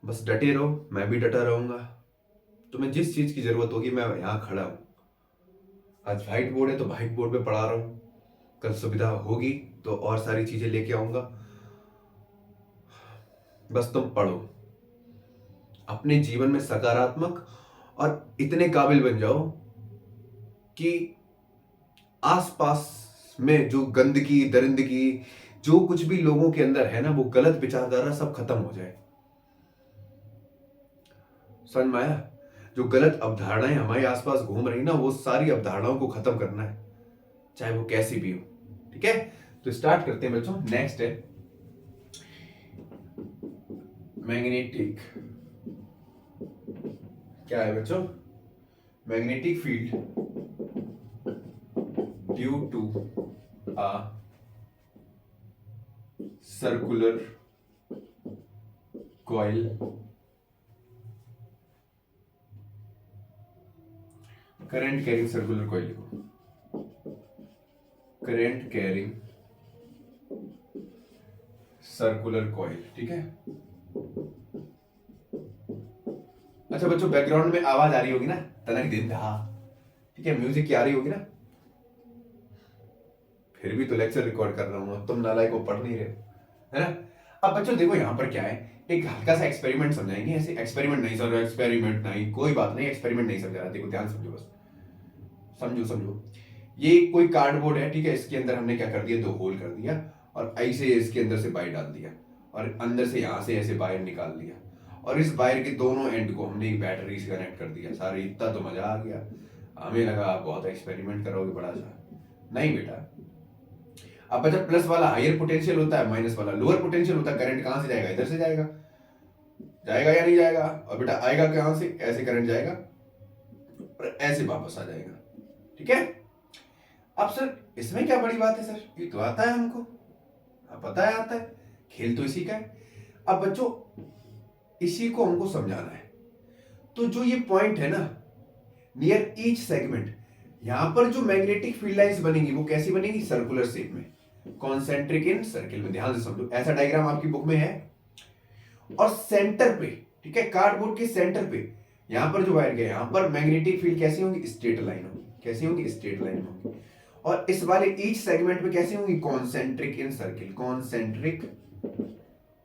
बस डटे रहो, मैं भी डटा रहूंगा। तुम्हें जिस चीज की जरूरत होगी मैं यहां खड़ा हूं। आज व्हाइट बोर्ड है तो व्हाइट बोर्ड पे पढ़ा रहा हूं, कल सुविधा होगी तो और सारी चीजें लेके आऊंगा। बस तुम पढ़ो, अपने जीवन में सकारात्मक और इतने काबिल बन जाओ कि आसपास में जो गंदगी दरिंदगी जो कुछ भी लोगों के अंदर है ना, वो गलत विचारधारा सब खत्म हो जाए। समझ में आया? जो गलत अवधारणाएं हमारे आसपास घूम रही ना, वो सारी अवधारणाओं को खत्म करना है, चाहे वो कैसी भी हो। ठीक है, तो स्टार्ट करते हैं बच्चों। नेक्स्ट है मैग्नेटिक। क्या है बच्चों? Magnetic field due to a circular coil current carrying circular coil लिखो, करंट कैरिंग सर्कुलर कॉइल। ठीक है, अच्छा बच्चों बैकग्राउंड में आवाज आ रही होगी ना, तनक दिन था, ठीक है, म्यूजिक की आ रही होगी ना, फिर भी तो लेक्चर रिकॉर्ड कर रहा हूं, तुम नालायक को पढ़ नहीं रहे हो, है ना। अब बच्चों देखो यहां पर क्या है, एक हल्का सा एक्सपेरिमेंट समझाएंगे। ऐसे एक्सपेरिमेंट नहीं समझो, एक्सपेरिमेंट नहीं, कोई बात नहीं, एक्सपेरिमेंट नहीं समझा रहा, देखो ध्यान समझो, बस समझो समझो। ये कोई कार्डबोर्ड है, ठीक है, इसके अंदर हमने क्या कर दिया, 2 होल कर दिया और ऐसे इसके अंदर से वायर डाल दिया और अंदर से यहां से ऐसे वायर निकाल दिया और इस वायर के दोनों एंड को हमने एक बैटरी से कनेक्ट कर दिया। सारे इतना तो मजा आ गया, हमें लगा आप बहुत एक्सपेरिमेंट करोगे बड़ा सा। नहीं बेटा, अब बच्चा प्लस वाला हायर पोटेंशियल होता है, माइनस वाला लोअर पोटेंशियल होता है। करंट कहां से जाएगा? इधर से जाएगा, जाएगा या नहीं जाएगा? और बेटा आएगा कहां से? ऐसे करंट जाएगा और ऐसे वापस आ जाएगा। ठीक है, अब सर इसमें क्या बड़ी बात है सर, ये तो आता है हमको, पता है आता है, खेल तो इसी का है। अब बच्चों इसी को हमको समझाना है, तो जो ये पॉइंट है ना, नियर ईच सेगमेंट, यहां पर जो मैग्नेटिक फील्ड लाइंस बनेगी वो कैसी बनेगी? सर्कुलर शेप में, कॉन्सेंट्रिक इन सर्किल में। ध्यान से समझो, ऐसा डायग्राम आपकी बुक में है और सेंटर पे, ठीक है, कार्डबोर्ड के सेंटर पे यहां पर जो वायर गया, यहां पर मैग्नेटिक फील्ड कैसी होगी? स्ट्रेट लाइन होगी। कैसी होगी? स्ट्रेट लाइन होगी। और इस वाले ईच सेगमेंट में कैसी होंगी? कॉन्सेंट्रिक इन सर्किल, कॉन्सेंट्रिक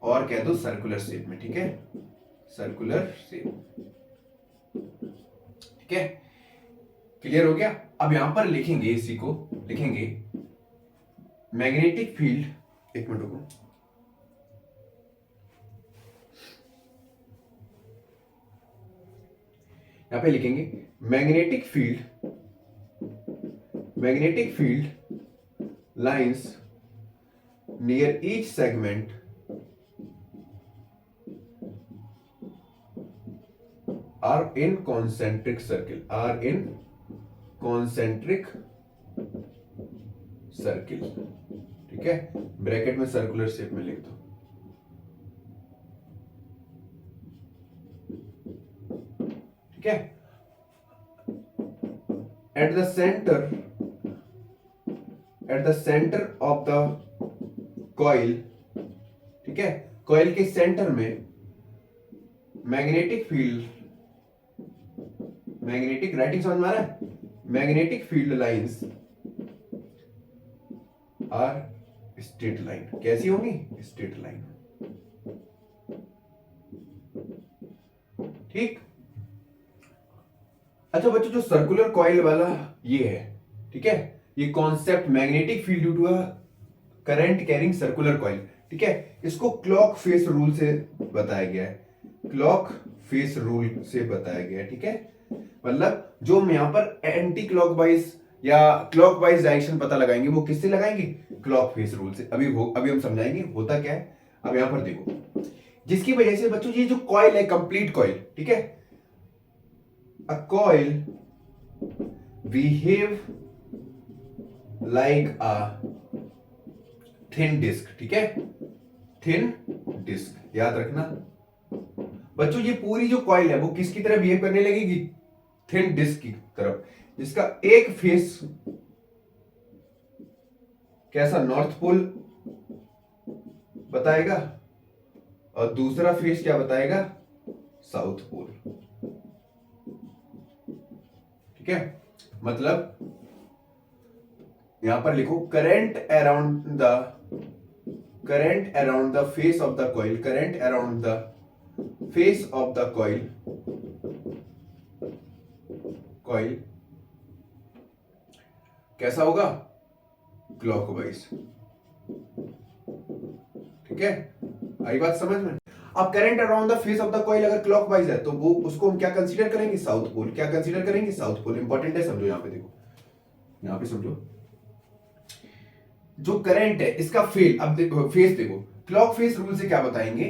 और कह दो सर्कुलर शेप में। ठीक है, सर्कुलर शेप। ठीक है, क्लियर हो गया? अब यहां पर लिखेंगे, इसी को लिखेंगे मैग्नेटिक फील्ड, एक मिनट रुको, यहां पे लिखेंगे magnetic field, magnetic field lines near each segment are in concentric circle, are in concentric circle. ठीक है, ब्रैकेट में सर्कुलर शेप में लिख दो। ठीक है, at the centre of the coil, ठीक है, कॉइल के सेंटर में मैग्नेटिक फील्ड, मैग्नेटिक, राइटिंग समझ में आ रहा है? Magnetic field lines are straight line. कैसी होंगी? Straight line. ठीक, अच्छा बच्चों जो सर्कुलर कॉइल वाला ये है, ठीक है, ये concept magnetic field due to a current carrying circular coil, ठीक है, इसको क्लॉक फेस रूल से बताया गया है, क्लॉक फेस रूल से बताया गया है। ठीक है, मतलब जो हम यहां पर एंटी क्लॉकवाइज या क्लॉकवाइज डायरेक्शन पता लगाएंगे वो किससे लगाएंगे? क्लॉक फेस रूल से। अभी हम समझाएंगे होता क्या है। अब यहां पर देखो, जिसकी वजह से बच्चों ये जो कॉइल है, कंप्लीट कॉइल, ठीक है, a coil behave like a thin disc, ठीक है, थिन डिस्क, याद रखना बच्चों, ये पूरी जो कॉइल है वो किसकी तरह बिहेव करने लगेगी, थिन डिस्क की तरफ, जिसका एक फेस कैसा, नॉर्थ पोल बताएगा और दूसरा फेस क्या बताएगा, साउथ पोल, ठीक है। मतलब यहां पर लिखो, current around the face of the coil, current around the face of the coil कैसा होगा, क्लॉकवाइज, ठीक है, आई बात समझ में। अब current around the face of the coil अगर क्लॉकवाइज है तो वो उसको हम क्या कंसीडर करेंगे, साउथ पोल, क्या कंसीडर करेंगे, साउथ पोल, इंपॉर्टेंट है, समझो, यहां पे देखो, यहां पे समझो, जो करंट है इसका फेल, अब देखो फेस, देखो क्लॉक फेस रूल से क्या बताएंगे,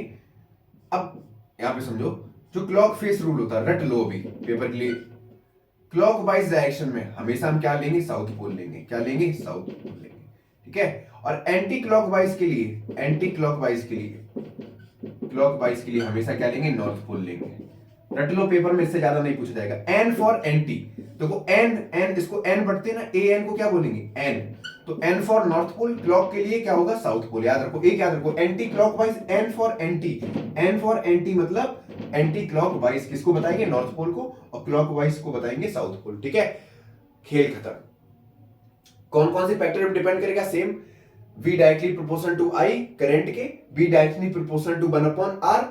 अब यहां पे समझो, जो क्लॉक फेस रूल होता है, रट लो अभी पेपर के लिए, क्लॉकवाइज डायरेक्शन में हमेशा हम क्या लेंगे, साउथ पोल लेंगे, क्या लेंगे, साउथ पोल लेंगे, ठीक है। और एंटी क्लॉकवाइज के लिए, क्लॉकवाइज के लिए हमेशा क्या लेंगे, नॉर्थ पोल लेंगे, रट लो, पेपर में इससे ज्यादा नहीं पूछा जाएगा। एन फॉर एंटी, देखो एन एन इसको एन पढ़ते हैं ना, ए एन को क्या बोलेंगे, एन, तो N for north pole, clock के लिए क्या होगा, साउथ पोल, याद रखो, एक याद रखो, anti clockwise, N for anti, N for anti मतलब एंटी क्लॉकवाइज किसको बताएंगे, नॉर्थ पोल को, और क्लॉकवाइज को बताएंगे साउथ पोल, ठीक है। खेल खत्म। कौन कौन से फैक्टर पे डिपेंड करेगा, same, V directly proportional to I current के, B directly proportional to 1/R,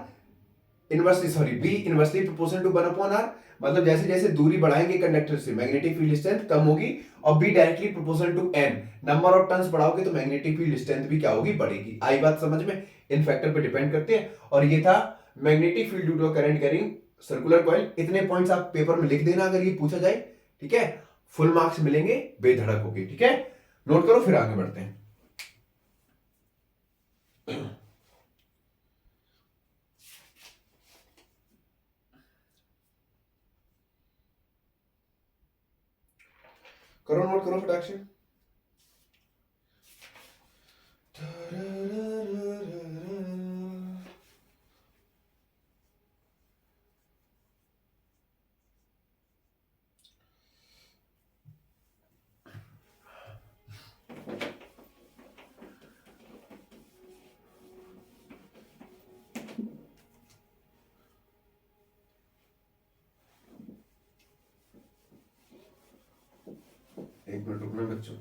inversely sorry B inversely proportional to 1/R, मतलब जैसे जैसे दूरी बढ़ाएंगे कंडक्टर से मैग्नेटिक फील्ड स्ट्रेंथ कम होगी, और B directly proportional to N, number of turns बढ़ाओगे तो मैग्नेटिक फील्ड स्ट्रेंथ भी क्या होगी, बढ़ेगी। आई बात समझ में, इन फैक्टर पे डिपेंड करते हैं। और ये था magnetic field due to current carrying circular coil. इतने पॉइंट्स आप पेपर में लिख देना अगर ये पूछा जाए, ठीक है, फुल मार्क्स मिलेंगे बेधड़क होके, ठीक है, नोट करो, फिर आगे बढ़ते हैं। करो नोट करो फटाक से। एक मिनट रुकना बच्चों।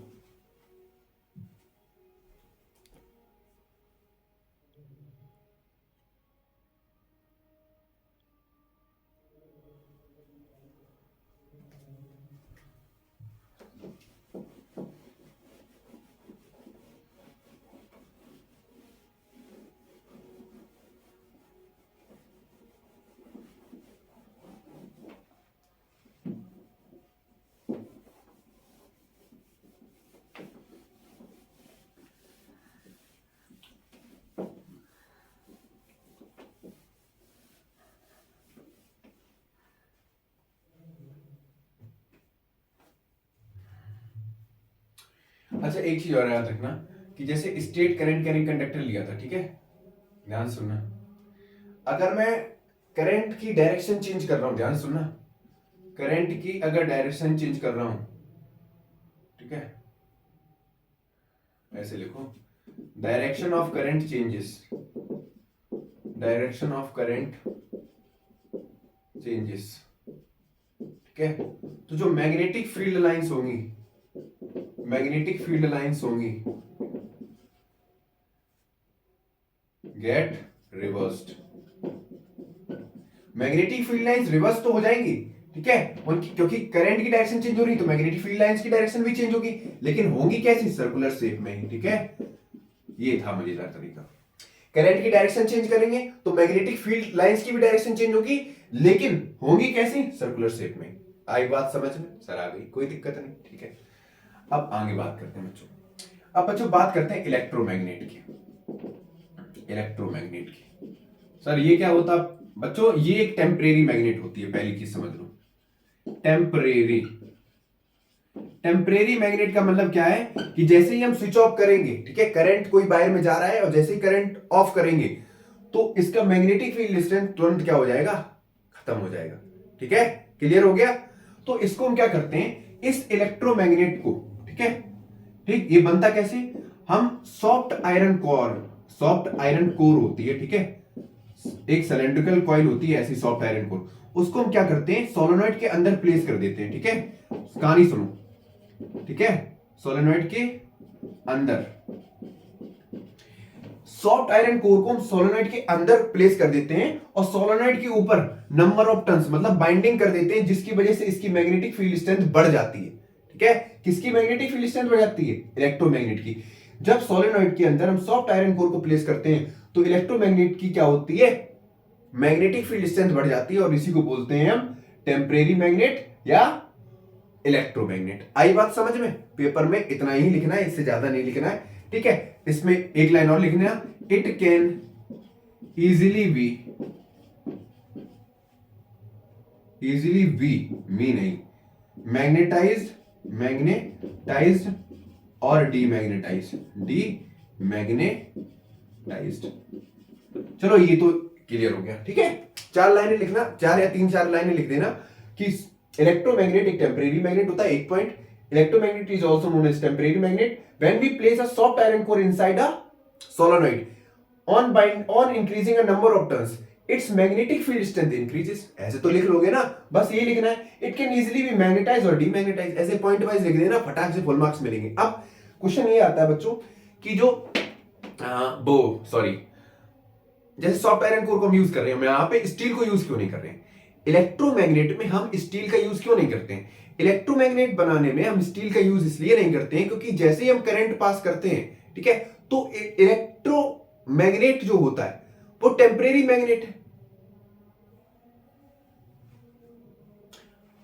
अच्छा एक चीज और याद रखना कि जैसे स्टेट करंट कैरिंग कंडक्टर लिया था, ठीक है, ध्यान सुनना, अगर मैं करंट की डायरेक्शन चेंज कर रहा हूं, ध्यान सुनना, करंट की अगर डायरेक्शन चेंज कर रहा हूं, ठीक है, ऐसे लिखो, direction of current changes, direction of current changes, ठीक है, तो जो मैग्नेटिक फील्ड लाइंस होंगी, मैग्नेटिक फील्ड लाइंस होंगी, get reversed, magnetic field lines reverse तो हो जाएंगी, ठीक है, उनकी क्योंकि करंट की डायरेक्शन चेंज हो रही तो मैग्नेटिक फील्ड लाइंस की डायरेक्शन भी चेंज होगी, लेकिन होंगी कैसी, सर्कुलर शेप में ही, ठीक है। ये था मजेदार तरीका, करंट की डायरेक्शन चेंज करेंगे तो मैग्नेटिक फील्ड लाइंस की भी डायरेक्शन चेंज होगी, लेकिन होंगी कैसी, सर्कुलर शेप में। आई बात समझ में, सर आ गई, कोई दिक्कत नहीं, ठीक है। अब आगे बात करते हैं बच्चों, अब बच्चों बात करते हैं इलेक्ट्रोमैग्नेट की। इलेक्ट्रोमैग्नेट की। सर ये क्या होता बच्चों, ये एक टेम्परेरी मैग्नेट होती है, पहली चीज समझ लो। टेम्परेरी, टेम्परेरी मैग्नेट का मतलब क्या है कि जैसे ही हम स्विच ऑफ करेंगे, ठीक है, करंट कोई वायर में जा रहा है, और जैसे ही करंट ऑफ करेंगे तो इसका मैग्नेटिक फील्ड स्ट्रेंथ तुरंत क्या हो जाएगा, खत्म हो जाएगा। ठीक है, क्लियर हो गया। तो इसको हम क्या करते हैं, इस इलेक्ट्रोमैग्नेट को, ठीक है, ठीक, ये बनता कैसे, हम soft iron core, soft iron core होती है, ठीक है, एक सिलेंड्रिकल कॉइल होती है ऐसी सॉफ्ट आयरन कोर, उसको हम क्या करते हैं, सोलेनॉइड के अंदर प्लेस कर देते हैं। ठीक है, कहानी सुनो, ठीक है, सोलेनॉइड के अंदर, सॉफ्ट आयरन कोर को हम सोलेनॉइड के अंदर प्लेस कर देते हैं, और सोलेनॉइड के ऊपर नंबर ऑफ टर्न्स मतलब बाइंडिंग कर देते हैं, जिसकी वजह से इसकी मैग्नेटिक फील्ड स्ट्रेंथ बढ़ जाती है। ठीक है, किसकी मैग्नेटिक फील्ड स्ट्रेंथ बढ़ जाती है, इलेक्ट्रोमैग्नेट की। जब सोलेनॉइड के अंदर हम सॉफ्ट आयरन कोर को प्लेस करते हैं तो इलेक्ट्रोमैग्नेट की क्या होती है, मैग्नेटिक फील्ड स्ट्रेंथ बढ़ जाती है, और इसी को बोलते हैं हम टेम्परेरी मैग्नेट या इलेक्ट्रोमैग्नेट। आई बात समझ में, पेपर में इतना ही लिखना है, इससे ज्यादा नहीं लिखना है। ठीक है, इसमें एक लाइन और लिखना है, इट कैन इजीली बी मी नहीं, मैग्नेटाइज्ड, मैग्नेटाइज्ड और डीमैग्नेटाइज्ड, डीमैग्नेटाइज्ड। चलो ये तो क्लियर हो गया। ठीक है, 4 लाइनें लिखना, 4 या 3-4 लाइनें लिख देना कि इलेक्ट्रोमैग्नेट एक टेम्परेरी मैग्नेट होता है। एक point, electromagnet is also known as temporary magnet when we place a soft iron core inside a solenoid on increasing a number of turns its magnetic field strength increases। ऐसे तो लिख लोगे ना, बस ये लिखना है, it can easily be magnetized और demagnetized, ऐसे पॉइंट वाइज लिख देना, फटाक से फुल मार्क्स मिलेंगे। अब क्वेश्चन ये आता है बच्चों कि जो वो सॉरी, जैसे सॉफ्ट आयरन कोर को हम यूज कर रहे हैं, हम यहाँ पे स्टील को यूज क्यों नहीं कर रहे हैं, इलेक्ट्रोमैग्नेट में हम स्टील का यूज क्यों नहीं करते हैं, इलेक्ट्रोमैग्नेट बनाने में हम स्टील का यूज इसलिए नहीं करते हैं क्योंकि जैसे ही हम करंट पास करते हैं, ठीक है, तो इलेक्ट्रोमैग्नेट जो होता है वो टेम्परेरी मैग्नेट है।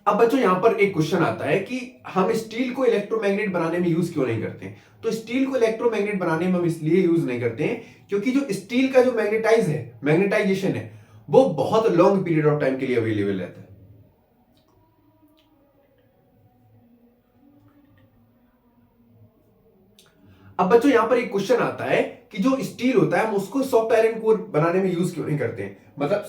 अब बच्चों यहां पर एक क्वेश्चन आता है कि हम स्टील को इलेक्ट्रोमैग्नेट बनाने में यूज क्यों नहीं करते हैं, तो स्टील को इलेक्ट्रोमैग्नेट बनाने में हम इसलिए यूज नहीं करते हैं क्योंकि जो स्टील का जो मैग्नेटाइजेशन है वो बहुत लॉन्ग पीरियड ऑफ टाइम के लिए अवेलेबल रहता है। अब बच्चों यहां पर एक क्वेश्चन आता है कि जो स्टील होता है हम उसको सॉफ्ट आयरन कोर बनाने में यूज क्यों नहीं करते हैं, मतलब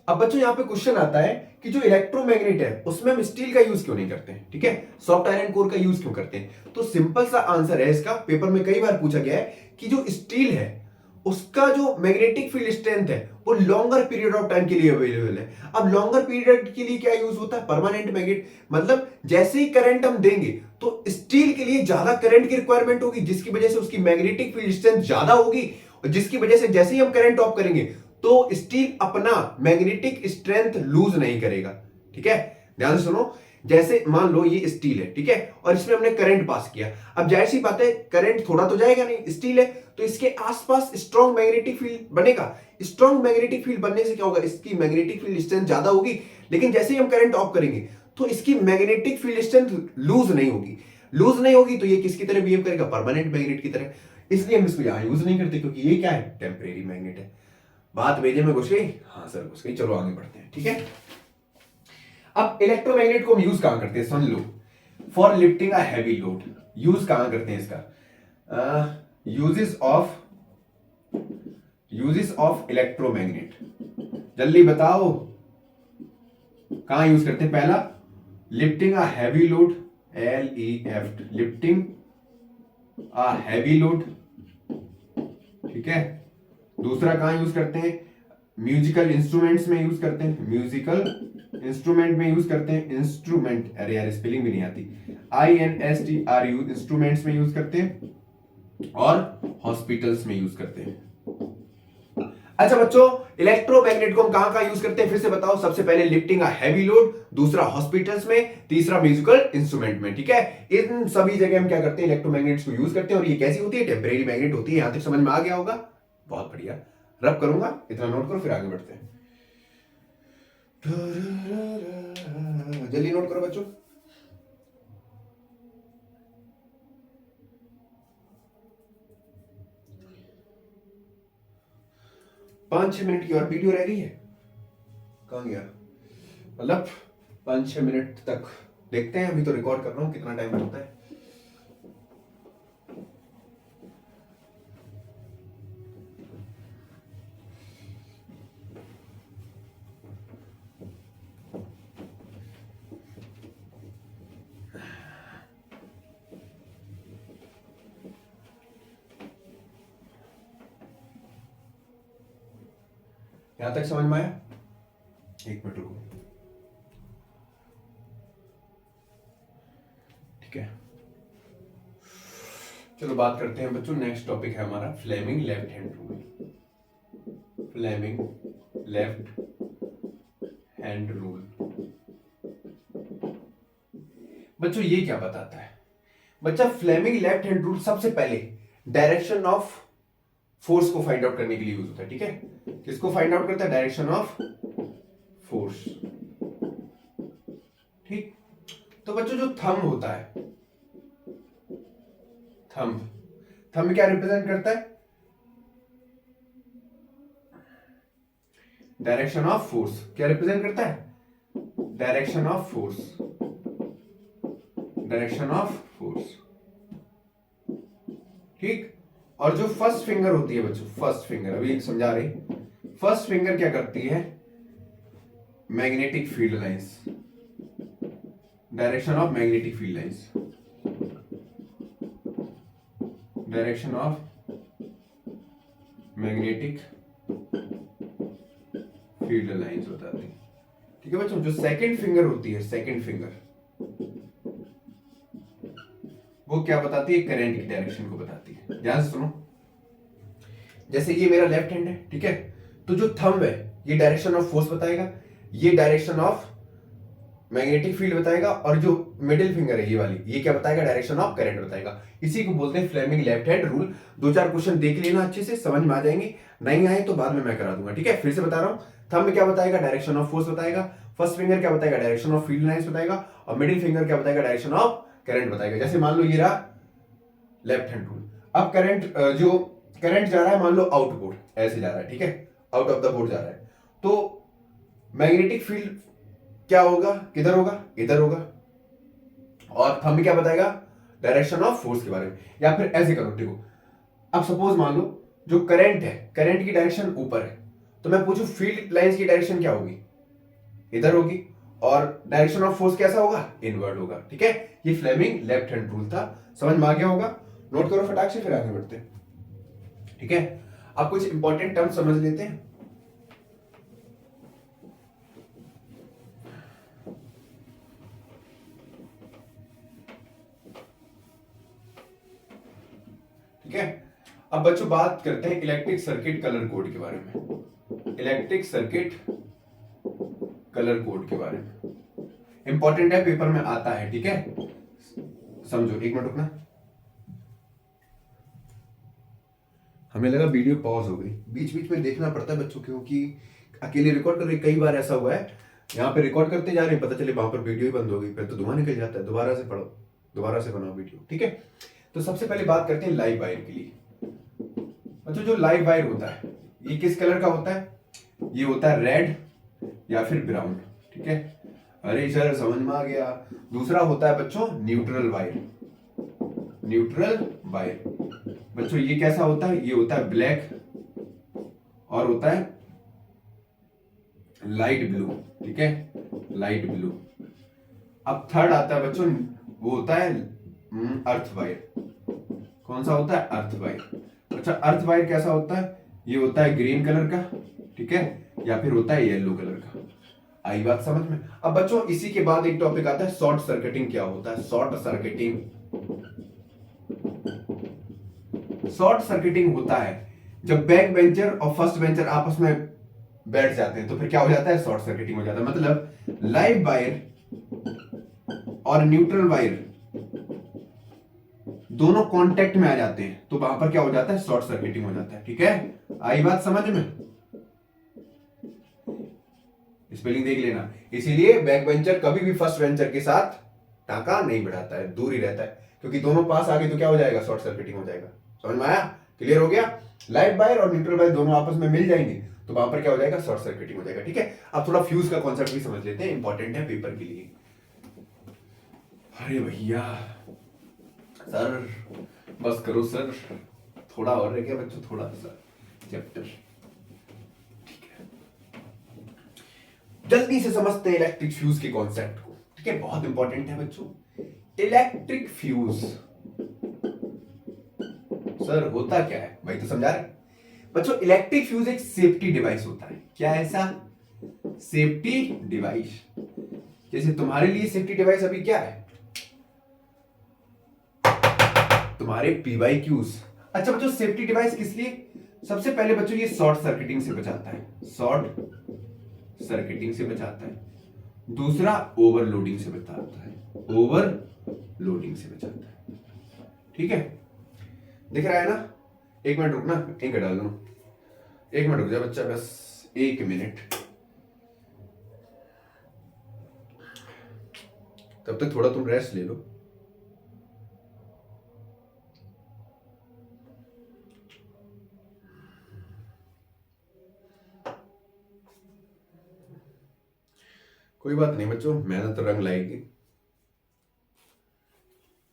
अब बच्चों यहां पे क्वेश्चन आता है कि जो इलेक्ट्रोमैग्नेट है उसमें हम स्टील का यूज क्यों नहीं करते हैं, ठीक है, सॉफ्ट आयरन कोर का यूज क्यों करते हैं। तो सिंपल सा आंसर है इसका, पेपर में कई बार पूछा गया है कि जो स्टील है उसका जो मैग्नेटिक फील्ड स्ट्रेंथ है वो लॉन्गर पीरियड ऑफ टाइम के लिए अवेलेबल है। अब लॉन्गर पीरियड के लिए क्या यूज होता है, परमानेंट मैग्नेट, मतलब जैसे ही करंट हम देंगे तो स्टील के लिए ज्यादा करंट की रिक्वायरमेंट होगी, जिसकी वजह से उसकी मैग्नेटिक फील्ड स्ट्रेंथ ज्यादा होगी, और जिसकी वजह से जैसे ही हम करंट ऑफ करेंगे तो स्टील अपना मैग्नेटिक स्ट्रेंथ लूज नहीं करेगा। ठीक है, ध्यान से सुनो, जैसे मान लो ये स्टील है, ठीक है, और इसमें हमने करंट पास किया, अब जाहिर सी बात है करंट थोड़ा तो जाएगा नहीं, स्टील है तो इसके आसपास स्ट्रॉन्ग मैग्नेटिक फील्ड बनेगा। स्ट्रॉन्ग मैग्नेटिक फील्ड बनने से क्या होगा, इसकी मैग्नेटिक फील्ड स्ट्रेंथ ज्यादा होगी, लेकिन जैसे ही हम करंट ऑफ करेंगे तो इसकी मैग्नेटिक फील्ड स्ट्रेंथ लूज नहीं होगी। लूज नहीं होगी तो ये किसकी तरह बिहेव करेगा, परमानेंट मैग्नेट की तरह। इसलिए हम इसको यहां यूज नहीं करते क्योंकि ये क्या है, टेम्परेरी मैग्नेट है। बात मेजे में घुस गई, हाँ सर घुस गई, चलो आगे बढ़ते हैं। ठीक है, अब इलेक्ट्रोमैग्नेट को हम यूज कहां करते हैं, समझ लो, for lifting a heavy load. Use कहां करते हैं इसका, यूजेस ऑफ इलेक्ट्रोमैग्नेट, जल्दी बताओ कहां यूज करते हैं। पहला, lifting a heavy load, LEFT, lifting a heavy load, ठीक है। दूसरा कहां यूज करते हैं, म्यूजिकल इंस्ट्रूमेंट्स में यूज करते हैं, म्यूजिकल इंस्ट्रूमेंट में यूज करते हैं, इंस्ट्रूमेंट, अरे यार स्पेलिंग भी नहीं आती, INSTRU, इंस्ट्रूमेंट्स में यूज करते हैं, और हॉस्पिटल्स में यूज करते हैं। अच्छा बच्चों, इलेक्ट्रोमैग्नेट को हम कहां कहां यूज करते हैं फिर से बताओ। सबसे पहले लिफ्टिंग अ हैवी लोड, दूसरा हॉस्पिटल्स में, तीसरा म्यूजिकल इंस्ट्रूमेंट में। ठीक है, इन सभी जगह हम क्या करते हैं, इलेक्ट्रोमैग्नेट्स को यूज करते हैं, और ये कैसी होती है, टेम्परेरी मैग्नेट होती है। यहां तक समझ में आ गया होगा, बहुत बढ़िया, रब करूंगा, इतना नोट करो फिर आगे बढ़ते हैं। जल्दी नोट करो बच्चों। 5-6 मिनट की और वीडियो रह गई है। कहाँ गया? मतलब 5-6 मिनट तक देखते हैं। अभी तो रिकॉर्ड कर रहा हूँ, कितना टाइम लगता है। यहां तक समझ में आया? एक मिनट रुको। ठीक है, चलो बात करते हैं बच्चों। नेक्स्ट टॉपिक है हमारा Fleming left hand rule. Fleming left hand rule बच्चों ये क्या बताता है? बच्चा फ्लेमिंग लेफ्ट हैंड रूल सबसे पहले डायरेक्शन ऑफ फोर्स को फाइंड आउट करने के लिए यूज होता है। ठीक है, किसको फाइंड आउट करता है? Direction of force. ठीक, तो बच्चों जो थंब होता है, थंब थंब क्या रिप्रेजेंट करता है? Direction of force. क्या रिप्रेजेंट करता है? Direction of force. Direction of force. ठीक, और जो फर्स्ट फिंगर होती है बच्चों, फर्स्ट फिंगर अभी समझा रही, फर्स्ट फिंगर क्या करती है? Magnetic field lines. Direction of magnetic field lines. Direction of magnetic field lines बताती है। ठीक है बच्चों, जो सेकंड फिंगर होती है, सेकंड फिंगर, वो क्या बताती है? करंट की डायरेक्शन को बताती है। ध्यान से सुनो, जैसे ये मेरा लेफ्ट हैंड है, ठीक है, तो जो थंब है ये डायरेक्शन ऑफ फोर्स बताएगा, ये डायरेक्शन ऑफ मैग्नेटिक फील्ड बताएगा, और जो मिडिल फिंगर है ये वाली, ये क्या बताएगा? डायरेक्शन ऑफ करंट बताएगा। इसी को बोलते हैं Fleming left hand rule. 2-4 question देख लेना, अच्छे से समझ में आ जाएंगे। नहीं आए तो बाद में मैं करा दूंगा। ठीक है, फिर से बता रहा हूं, थंब क्या बताएगा? डायरेक्शन ऑफ फोर्स बताएगा। फर्स्ट फिंगर क्या बताएगा? डायरेक्शन ऑफ फील्ड लाइंस बताएगा। और मिडिल फिंगर क्या बताएगा? डायरेक्शन ऑफ करंट बताएगा। जैसे मान लो ये रहा लेफ्ट हैंड रूल। अब करंट, जो करंट जा रहा है मान लो आउटपुट ऐसे जा रहा है, ठीक है, आउट ऑफ द बोर्ड जा रहा है, तो मैग्नेटिक फील्ड क्या होगा? किधर होगा? इधर होगा। और थंब क्या बताएगा? डायरेक्शन ऑफ फोर्स के बारे में। या फिर ऐसे करो, देखो, अब सपोज मान लो जो करंट है, करंट की डायरेक्शन ऊपर है, तो मैं पूछूं फील्ड लाइंस की डायरेक्शन क्या होगी? इधर होगी। और डायरेक्शन ऑफ फोर्स कैसा होगा? इनवर्ड होगा। ठीक है, ये फ्लेमिंग लेफ्ट हैंड रूल था। समझ में आ गया होगा? नोट करो फटाक से, फिर आगे बढ़ते हैं। ठीक है, अब कुछ इंपॉर्टेंट टर्म समझ लेते हैं। ठीक है, अब बच्चों बात करते हैं इलेक्ट्रिक सर्किट कलर कोड के बारे में। इलेक्ट्रिक सर्किट कलर कोड के बारे में इंपॉर्टेंट है, पेपर में आता है। ठीक है, समझो, एक मिनट रुकना। हमें लगा वीडियो पॉज हो गई, बीच बीच में देखना पड़ता है बच्चों, क्योंकि अकेले रिकॉर्ड कर रहे, कई बार ऐसा हुआ है यहाँ पे रिकॉर्ड करते जा रहे हैं, पता चले वहां पर वीडियो ही बंद हो गई, फिर तो धुआं निकल जाता है। दोबारा से पढ़ो, दोबारा से बनाओ वीडियो। ठीक है, तो सबसे पहले बात करते हैं लाइव वायर के लिए। अच्छा, जो लाइव वायर होता है ये किस कलर का होता है? ये होता है रेड या फिर ब्राउन। ठीक है, अरे सर समझ में आ गया। दूसरा होता है बच्चों न्यूट्रल वायर। न्यूट्रल वायर बच्चों ये कैसा होता है? ये होता है ब्लैक और होता है लाइट ब्लू। ठीक है, लाइट ब्लू। अब थर्ड आता है बच्चों, वो होता है अर्थ वायर। कौन सा होता है? Earth wire. अच्छा, अर्थ वायर कैसा होता है? ये होता है ग्रीन कलर का, ठीक है, या फिर होता है येलो कलर का। आई बात समझ में? अब बच्चों इसी के बाद एक टॉपिक आता है शॉर्ट सर्किटिंग। क्या होता है शॉर्ट सर्किटिंग? शॉर्ट सर्किटिंग होता है जब बैक बेंचर और फर्स्ट बेंचर आपस में बैठ जाते हैं, तो फिर क्या हो जाता है? शॉर्ट सर्किटिंग हो जाता है। मतलब लाइव वायर और न्यूट्रल वायर दोनों कांटेक्ट में आ जाते हैं, तो वहां पर क्या हो जाता है? शॉर्ट सर्किटिंग हो जाता है। ठीक है, आई बात समझ में? स्पेलिंग देख लेना। इसीलिए बैक बेंचर कभी भी फर्स्ट बेंचर के साथ टाका नहीं बढ़ाता है, दूर ही रहता है, क्योंकि दोनों पास आ गए तो क्या हो जाएगा? शॉर्ट सर्किटिंग हो जाएगा। समझ में आया? क्लियर हो गया? लाइव वायर और न्यूट्रल वायर दोनों आपस में मिल जाएंगे तो वहां पर क्या हो जाएगा, शॉर्ट सर्किटिंग हो जाएगा। ठीक है, अब थोड़ा फ्यूज का कॉन्सेप्ट भी समझ लेते हैं, इंपॉर्टेंट है पेपर के लिए। अरे भैया सर, बस करो सर, थोड़ा और रह गया बच्चों, थोड़ा सा चैप्टर। ठीक है, जल्दी से समझते हैं इलेक्ट्रिक फ्यूज के कॉन्सेप्ट को। ठीक है, बहुत इंपॉर्टेंट है बच्चों। इलेक्ट्रिक फ्यूज सर होता क्या है, वही तो समझा रहे बच्चों। इलेक्ट्रिक फ्यूज एक सेफ्टी डिवाइस होता है। क्या ऐसा सेफ्टी डिवाइस? जैसे तुम्हारे लिए सेफ्टी डिवाइस अभी क्या है, तुम्हारे PYQs। अच्छा बच्चों, सेफ्टी डिवाइस किस लिए? सबसे पहले बच्चों ये शॉर्ट सर्किटिंग से बचाता है, शॉर्ट सर्किटिंग से बचाता है। दूसरा ओवरलोडिंग से बचाता है, ओवरलोडिंग से बचाता है। ठीक है, दिख रहा है ना? एक मिनट रुकना, इंक डाल दूं। एक मिनट रुक जा बच्चा, बस 1 मिनट। तब तक थोड़ा तुम रेस्ट ले लो। कोई बात नहीं बच्चों, मेहनत रंग लाएगी।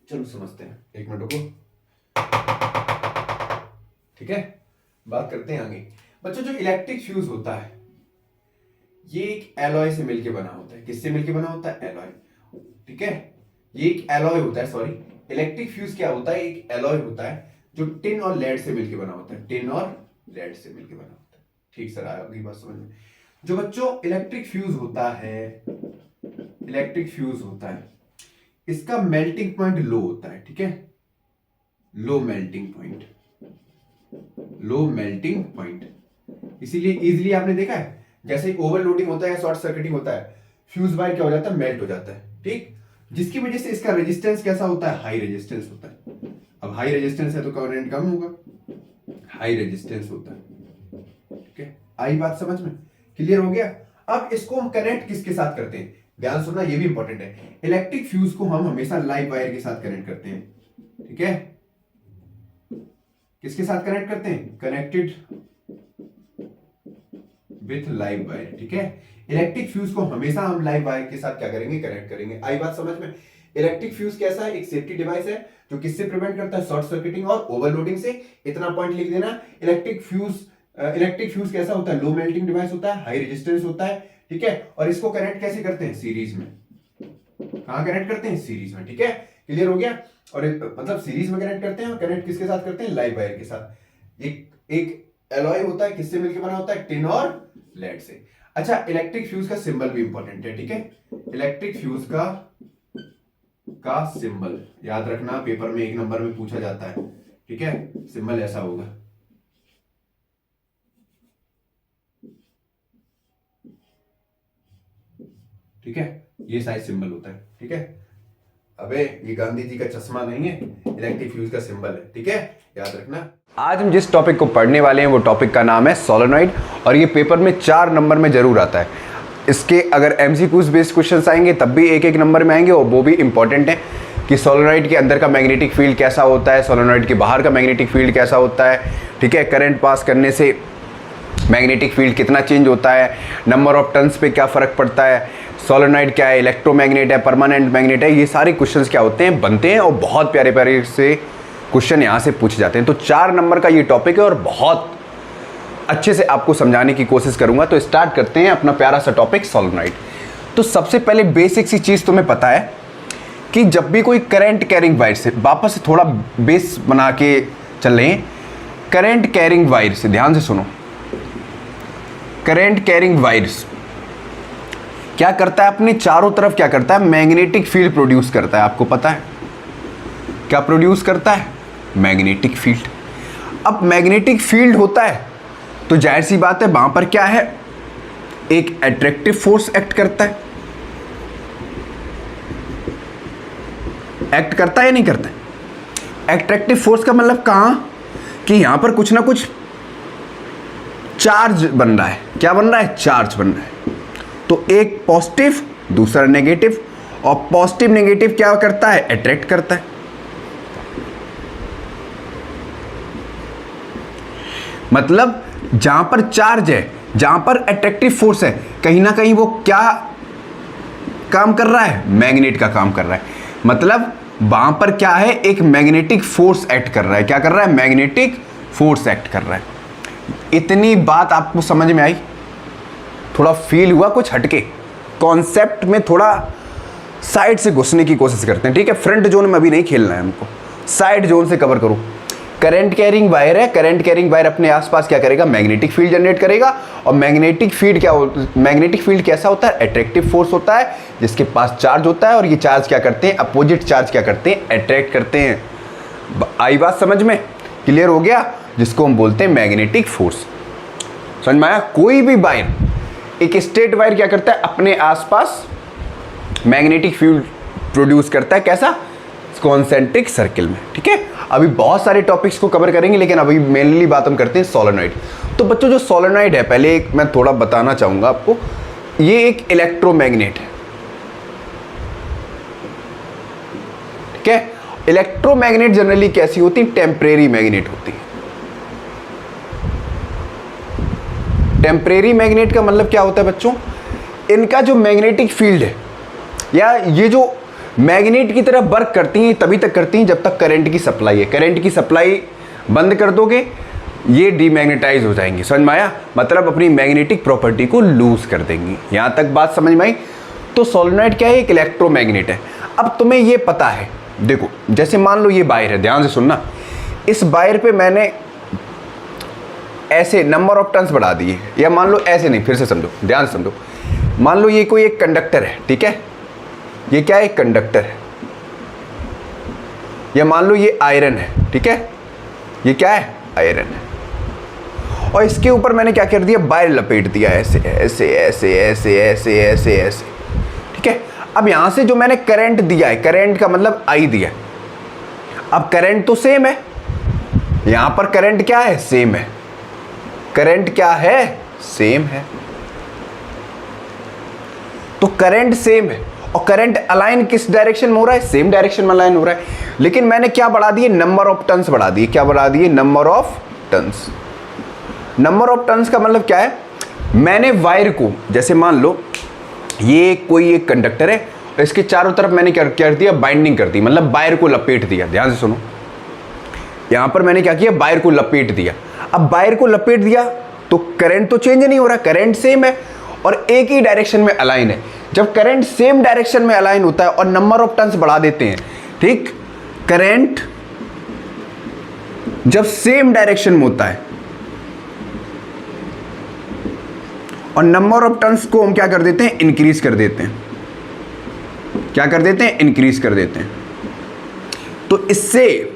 चलो समझते हैं, 1 मिनट रुको। ठीक है, बात करते हैं आगे बच्चों। जो इलेक्ट्रिक फ्यूज होता है ये एक एलॉय से मिलके बना होता है। किससे मिलके बना होता है? एलॉय। ठीक है, ये एक एलॉय होता है, सॉरी। इलेक्ट्रिक फ्यूज क्या होता है? एक एलॉय होता है जो टिन और लेड से मिलके बना होता है, टिन और लेड से मिलके बना होता है। ठीक सर, अगली बात समझ में। जो बच्चों इलेक्ट्रिक फ्यूज होता है, इलेक्ट्रिक फ्यूज होता है, इसका मेल्टिंग पॉइंट लो होता है। ठीक है, low melting point, low melting point. इसीलिए इजीली आपने देखा है, जैसे ही ओवरलोडिंग होता है, शॉर्ट सर्किटिंग होता है, फ्यूज वायर क्या हो जाता है? मेल्ट हो जाता है। ठीक, जिसकी वजह से इसका रेजिस्टेंस कैसा होता है? हाई रेजिस्टेंस होता है। अब हाई रेजिस्टेंस है तो करंट कम होगा, हाई रेजिस्टेंस होता है। ठीक है, आई बात समझ में? क्लियर हो गया? अब इसको हम कनेक्ट किसके साथ करते हैं? ध्यान सुनना, ये भी इंपॉर्टेंट है। इलेक्ट्रिक फ्यूज को हम हमेशा लाइव वायर के साथ कनेक्ट करते हैं। ठीक है, किसके साथ कनेक्ट करते हैं? Connected with live wire. ठीक है, इलेक्ट्रिक फ्यूज को हमेशा हम लाइव वायर के साथ क्या करेंगे? कनेक्ट करेंगे। आई बात समझ में? इलेक्ट्रिक फ्यूज कैसा है? एक सेफ्टी डिवाइस है जो किससे प्रिवेंट करता है? शॉर्ट सर्किटिंग और ओवरलोडिंग से। इतना पॉइंट लिख देना। इलेक्ट्रिक फ्यूज कैसा होता है? लो मेल्टिंग डिवाइस होता है, हाई रेजिस्टेंस होता है। ठीक है, और इसको कनेक्ट कैसे करते हैं? सीरीज में। कहां कनेक्ट करते हैं? सीरीज में। ठीक है, क्लियर हो गया? और मतलब सीरीज में कनेक्ट करते हैं, और कनेक्ट किसके साथ करते हैं? लाइव वायर के साथ। एक एलॉय होता है, किससे मिलकर बना होता है? टिन और लेड से। अच्छा, इलेक्ट्रिक फ्यूज का सिंबल भी इंपॉर्टेंट है। ठीक है, इलेक्ट्रिक फ्यूज का सिंबल याद रखना, पेपर में 1 नंबर में पूछा जाता है। ठीक है, सिंबल ऐसा होगा। ठीक है, ये साइज सिंबल होता है। ठीक है, अबे ये गांधी जी का चश्मा नहीं है, इलेक्ट्रिक फ्यूज का सिंबल है। ठीक है, याद रखना। आज हम जिस टॉपिक को पढ़ने वाले हैं वो टॉपिक का नाम है सोलेनॉइड, और ये पेपर में 4 नंबर में जरूर आता है। इसके अगर MCQs बेस्ड क्वेश्चंस आएंगे तब भी 1-1 नंबर में आएंगे, और वो भी इंपॉर्टेंट है कि सोलेनॉइड के अंदर का मैग्नेटिक फील्ड कैसा होता है, सोलेनॉइड के बाहर का मैग्नेटिक फील्ड कैसा होता है। ठीक है, करंट पास करने से मैग्नेटिक फील्ड कितना चेंज होता है, नंबर ऑफ टर्न्स पे क्या फ़र्क पड़ता है, सोलेनॉइड क्या है, इलेक्ट्रोमैग्नेट है, परमानेंट मैग्नेट है, ये सारे क्वेश्चंस क्या होते हैं, बनते हैं, और बहुत प्यारे प्यारे से क्वेश्चन यहाँ से पूछे जाते हैं। तो 4 नंबर का ये टॉपिक है और बहुत अच्छे से आपको समझाने की कोशिश करूँगा। तो स्टार्ट करते हैं अपना प्यारा सा टॉपिक सोलेनॉइड। तो सबसे पहले बेसिक सी चीज़ तुम्हें पता है कि जब भी कोई करंट कैरिंग वायर से, वापस से थोड़ा बेस बना के चल रहे हैं, करंट कैरिंग वायर से ध्यान से सुनो। करंट कैरिंग वायर्स क्या करता है? अपने चारों तरफ क्या करता है? मैग्नेटिक फील्ड प्रोड्यूस करता है। आपको पता है क्या प्रोड्यूस करता है? Magnetic field. अब मैग्नेटिक फील्ड होता है तो जाहिर सी बात है वहां पर क्या है? एक अट्रैक्टिव फोर्स एक्ट करता है। एक्ट करता है या नहीं करता है? अट्रैक्टिव फोर्स का मतलब कहां कि यहां पर कुछ ना कुछ चार्ज बन रहा है। क्या बन रहा है? चार्ज बन रहा है। तो एक पॉजिटिव, दूसरा नेगेटिव, और पॉजिटिव नेगेटिव क्या करता है? अट्रैक्ट करता है। मतलब जहां पर चार्ज है, जहां पर अट्रैक्टिव फोर्स है, कहीं ना कहीं वो क्या काम कर रहा है, मैग्नेट का काम कर रहा है। मतलब वहां पर क्या है, एक मैग्नेटिक फोर्स एक्ट कर रहा है। क्या कर रहा है, मैग्नेटिक फोर्स एक्ट कर रहा है। इतनी बात आपको समझ में आई? थोड़ा फील हुआ कुछ हटके? कॉन्सेप्ट में थोड़ा साइड से घुसने की कोशिश करते हैं, ठीक है। फ्रंट जोन में अभी नहीं खेलना है हमको, साइड जोन से कवर करो। करंट कैरिंग वायर है, करंट कैरिंग वायर अपने आसपास क्या करेगा, मैग्नेटिक फील्ड जनरेट करेगा। और मैग्नेटिक फील्ड कैसा होता है, अट्रैक्टिव फोर्स होता है, जिसके पास चार्ज होता है और ये चार्ज क्या करते हैं, अपोजिट चार्ज क्या करते हैं, अट्रैक्ट करते हैं। आई बात समझ में? क्लियर हो गया? जिसको हम बोलते हैं मैग्नेटिक फोर्स। समझ में आया? कोई भी वायर, एक स्ट्रेट वायर क्या करता है, अपने आसपास मैग्नेटिक फील्ड प्रोड्यूस करता है। कैसा, कॉन्सेंट्रिक सर्किल में, ठीक है। अभी बहुत सारे टॉपिक्स को कवर करेंगे, लेकिन अभी मेनली बात हम करते हैं सोलेनॉइड। तो बच्चों जो सोलेनॉइड है, पहले एक मैं थोड़ा बताना चाहूंगा आपको, ये एक इलेक्ट्रोमैग्नेट है, ठीक है। इलेक्ट्रोमैग्नेट जनरली कैसी होती है, टेम्परेरी मैग्नेट होती है। टेम्परेरी मैग्नेट का मतलब क्या होता है बच्चों, इनका जो मैग्नेटिक फील्ड है, या ये जो मैग्नेट की तरह वर्क करती हैं, तभी तक करती हैं जब तक करंट की सप्लाई है। करंट की सप्लाई बंद कर दोगे, ये डीमैग्नेटाइज हो जाएंगी। समझ में आया? मतलब अपनी मैग्नेटिक प्रॉपर्टी को लूज कर देंगी। यहां तक बात समझ में आई? तो सोलेनॉइड क्या है, एक इलेक्ट्रोमैग्नेट है। अब तुम्हें ये पता है, देखो जैसे मान लो ये वायर है, ध्यान से सुनना। इस वायर पे मैंने ऐसे नंबर ऑफ टर्न्स बढ़ा दिए, या मान लो ऐसे नहीं, फिर से समझो, ध्यान से समझो। मान लो ये कोई एक कंडक्टर है, ठीक है, ये क्या है, एक कंडक्टर है। या मान लो ये आयरन है, ठीक है, ये क्या है, आयरन है। और इसके ऊपर मैंने क्या कर दिया, वायर लपेट दिया, ऐसे ऐसे ऐसे ऐसे ऐसे ऐसे ऐसे, ठीक है। अब यहां से जो मैंने करंट दिया है, करंट का मतलब आई दिया है। अब करंट तो सेम है, यहां पर करंट क्या है, सेम है। करंट क्या है, सेम है। तो करंट सेम है, और करंट अलाइन किस डायरेक्शन में हो रहा है, सेम डायरेक्शन में अलाइन हो रहा है। लेकिन मैंने क्या बढ़ा दिए, नंबर ऑफ टर्न्स बढ़ा दिए। क्या बढ़ा दिए, number of turns. Number of turns का मतलब क्या है, मैंने वायर को, जैसे मान लो ये कोई एक कंडक्टर है, और इसके चारों तरफ मैंने क्या कर दिया, बाइंडिंग कर दी, मतलब वायर को लपेट दिया। ध्यान से सुनो, यहां पर मैंने क्या किया, वायर को लपेट दिया। अब वायर को लपेट दिया तो करंट तो चेंज नहीं हो रहा, करंट सेम है और एक ही डायरेक्शन में अलाइन है। जब करंट सेम डायरेक्शन में अलाइन होता है और नंबर ऑफ टर्न्स बढ़ा देते हैं, ठीक, करंट जब सेम डायरेक्शन में होता है और नंबर ऑफ टर्न्स को हम क्या कर देते हैं, इंक्रीज कर देते हैं। क्या कर देते हैं, इंक्रीज कर देते हैं। तो इससे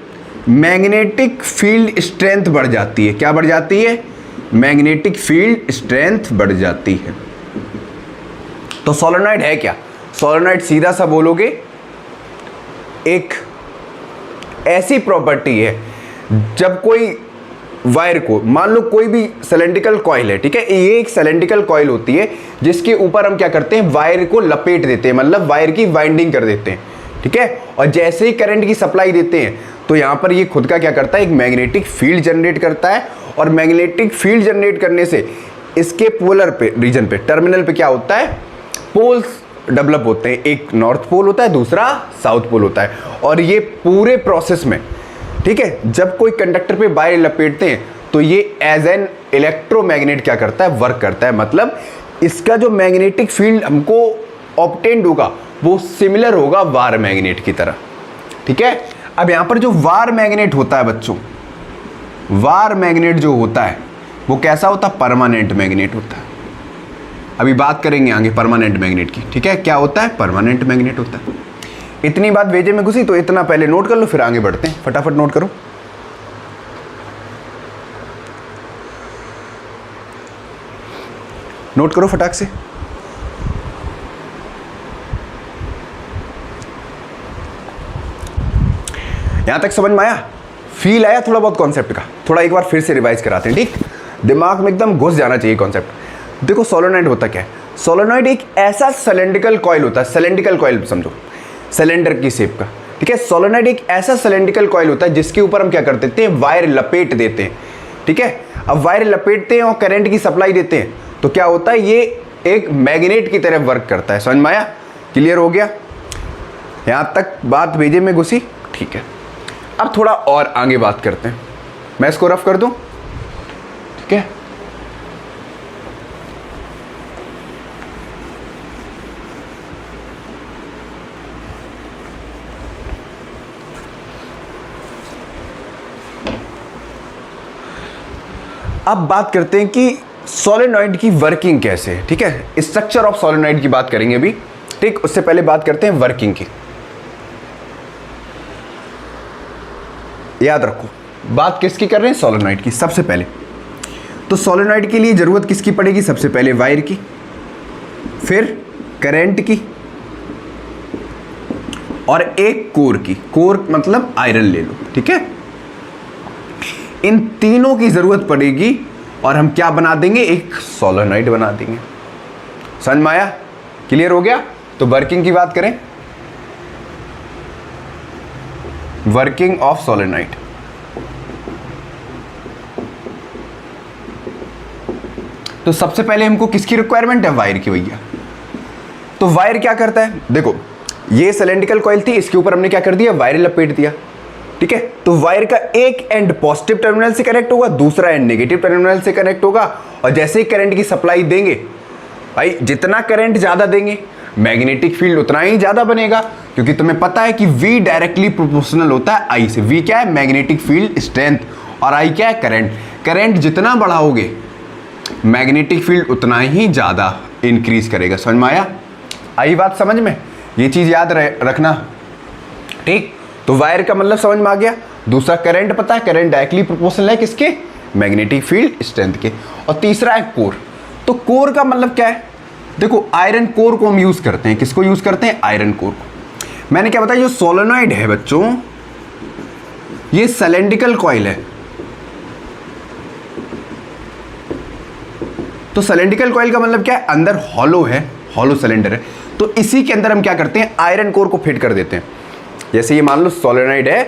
मैग्नेटिक फील्ड स्ट्रेंथ बढ़ जाती है। क्या बढ़ जाती है, मैग्नेटिक फील्ड स्ट्रेंथ बढ़ जाती है। तो सोलेनॉइड है क्या, सोलेनॉइड सीधा सा बोलोगे, एक ऐसी प्रॉपर्टी है, जब कोई वायर को, मान लो कोई भी सिलेंड्रिकल कॉइल है, ठीक है, ये एक सिलेंड्रिकल कॉइल होती है, जिसके ऊपर हम क्या करते हैं, वायर को लपेट देते हैं, मतलब वायर की वाइंडिंग कर देते हैं, ठीक है। और जैसे ही करंट की सप्लाई देते हैं, तो यहां पर ये खुद का क्या करता है, एक मैग्नेटिक फील्ड जनरेट करता है। और मैग्नेटिक फील्ड जनरेट करने से इसके पोलर पे, रीजन पे, टर्मिनल पे क्या होता है, पोल्स डेवलप होते हैं। एक नॉर्थ पोल होता है, दूसरा साउथ पोल होता है। और ये पूरे प्रोसेस में, ठीक है, जब कोई कंडक्टर पे वायर लपेटते हैं, तो ये एज एन इलेक्ट्रोमैग्नेट क्या करता है, वर्क करता है। मतलब इसका जो मैग्नेटिक फील्ड हमको ऑब्टेन्ड होगा, वो सिमिलर होगा वार मैग्नेट की तरह, ठीक है। अब यहां पर जो वार मैग्नेट होता है बच्चों, वार मैग्नेट जो होता है वो कैसा होता है, परमानेंट मैग्नेट होता है। अभी बात करेंगे आगे परमानेंट मैग्नेट की, ठीक है। क्या होता है, परमानेंट मैग्नेट होता है। इतनी बात वेजे में घुसी, तो इतना पहले नोट कर लो, फिर आगे बढ़ते हैं। फटाफट नोट करो। नोट करो फटाक से। यहां तक समझ में आया, फील आया थोड़ा बहुत कॉन्सेप्ट का? थोड़ा एक बार फिर से रिवाइज कराते हैं, ठीक, दिमाग में एकदम घुस जाना चाहिए कॉन्सेप्ट। देखो सोलेनॉइड होता क्या है, सोलेनॉइड एक ऐसा सिलेंड्रिकल कॉइल होता है, सिलेंड्रिकल कॉइल समझो, सिलेंडर की शेप का, ठीक है। सोलेनॉइड एक ऐसा सिलेंड्रिकल कॉइल होता है जिसके ऊपर हम क्या कर देते हैं, वायर लपेट देते हैं, ठीक है। अब वायर लपेटते हैं और करंट की सप्लाई देते हैं, तो क्या होता है, ये एक मैग्नेट की तरह वर्क करता है। समझ में आया? क्लियर हो गया? यहां तक बात भेजे में घुसी? ठीक है, अब थोड़ा और आगे बात करते हैं। मैं इसको रफ कर दूं? ठीक है, अब बात करते हैं कि सोलेनॉइड की वर्किंग कैसे है। ठीक है, स्ट्रक्चर ऑफ सोलेनॉइड की बात करेंगे अभी। ठीक, उससे पहले बात करते हैं वर्किंग की। याद रखो, बात किसकी कर रहे हैं? सोलेनॉइड की। सबसे पहले तो सोलेनॉइड के लिए जरूरत किसकी पड़ेगी? सबसे पहले वायर की, फिर करंट की, और एक कोर की। कोर मतलब आयरन ले लो। ठीक है, इन तीनों की जरूरत पड़ेगी और हम क्या बना देंगे? एक सोलेनॉइड बना देंगे। समझ में आया? क्लियर हो गया? तो वर्किंग की बात करें, वर्किंग ऑफ सोलेनॉइड। तो सबसे पहले हमको किसकी रिक्वायरमेंट है? वायर की भैया। तो वायर क्या करता है? देखो, ये सिलेंड्रिकल कॉइल थी, इसके ऊपर हमने क्या कर दिया? वायर लपेट दिया। ठीक है, तो वायर का एक एंड पॉजिटिव टर्मिनल से कनेक्ट होगा, दूसरा एंड नेगेटिव टर्मिनल से कनेक्ट होगा। और जैसे ही करंट की सप्लाई देंगे भाई, जितना करंट ज्यादा देंगे मैग्नेटिक फील्ड उतना ही ज्यादा बनेगा, क्योंकि तुम्हें पता है कि V डायरेक्टली प्रोपोर्शनल होता है I से। V क्या है? मैग्नेटिक फील्ड स्ट्रेंथ, और I क्या है? करंट। करंट जितना बढ़ाओगे मैग्नेटिक फील्ड उतना ही ज्यादा इंक्रीज करेगा। समझ में आया? आई बात समझ में? ये चीज याद रखना। ठीक, तो वायर का मतलब समझ में आ गया। दूसरा करंट पता है, करंट डायरेक्टली प्रोपोर्शनल है किसके? मैग्नेटिक फील्ड स्ट्रेंथ के। और तीसरा है कोर। तो कोर का मतलब क्या है? देखो, आयरन कोर को हम यूज करते हैं। किसको यूज करते हैं? आयरन कोर को। मैंने क्या बताया? जो सोलेनॉइड है बच्चों, ये सिलेंड्रिकल कॉइल है। तो सिलेंड्रिकल कॉइल का मतलब क्या है? अंदर हॉलो है, हॉलो सिलेंडर है। तो इसी के अंदर हम क्या करते हैं? आयरन कोर को फिट कर देते हैं। जैसे ये मान लो सोलेनॉइड है,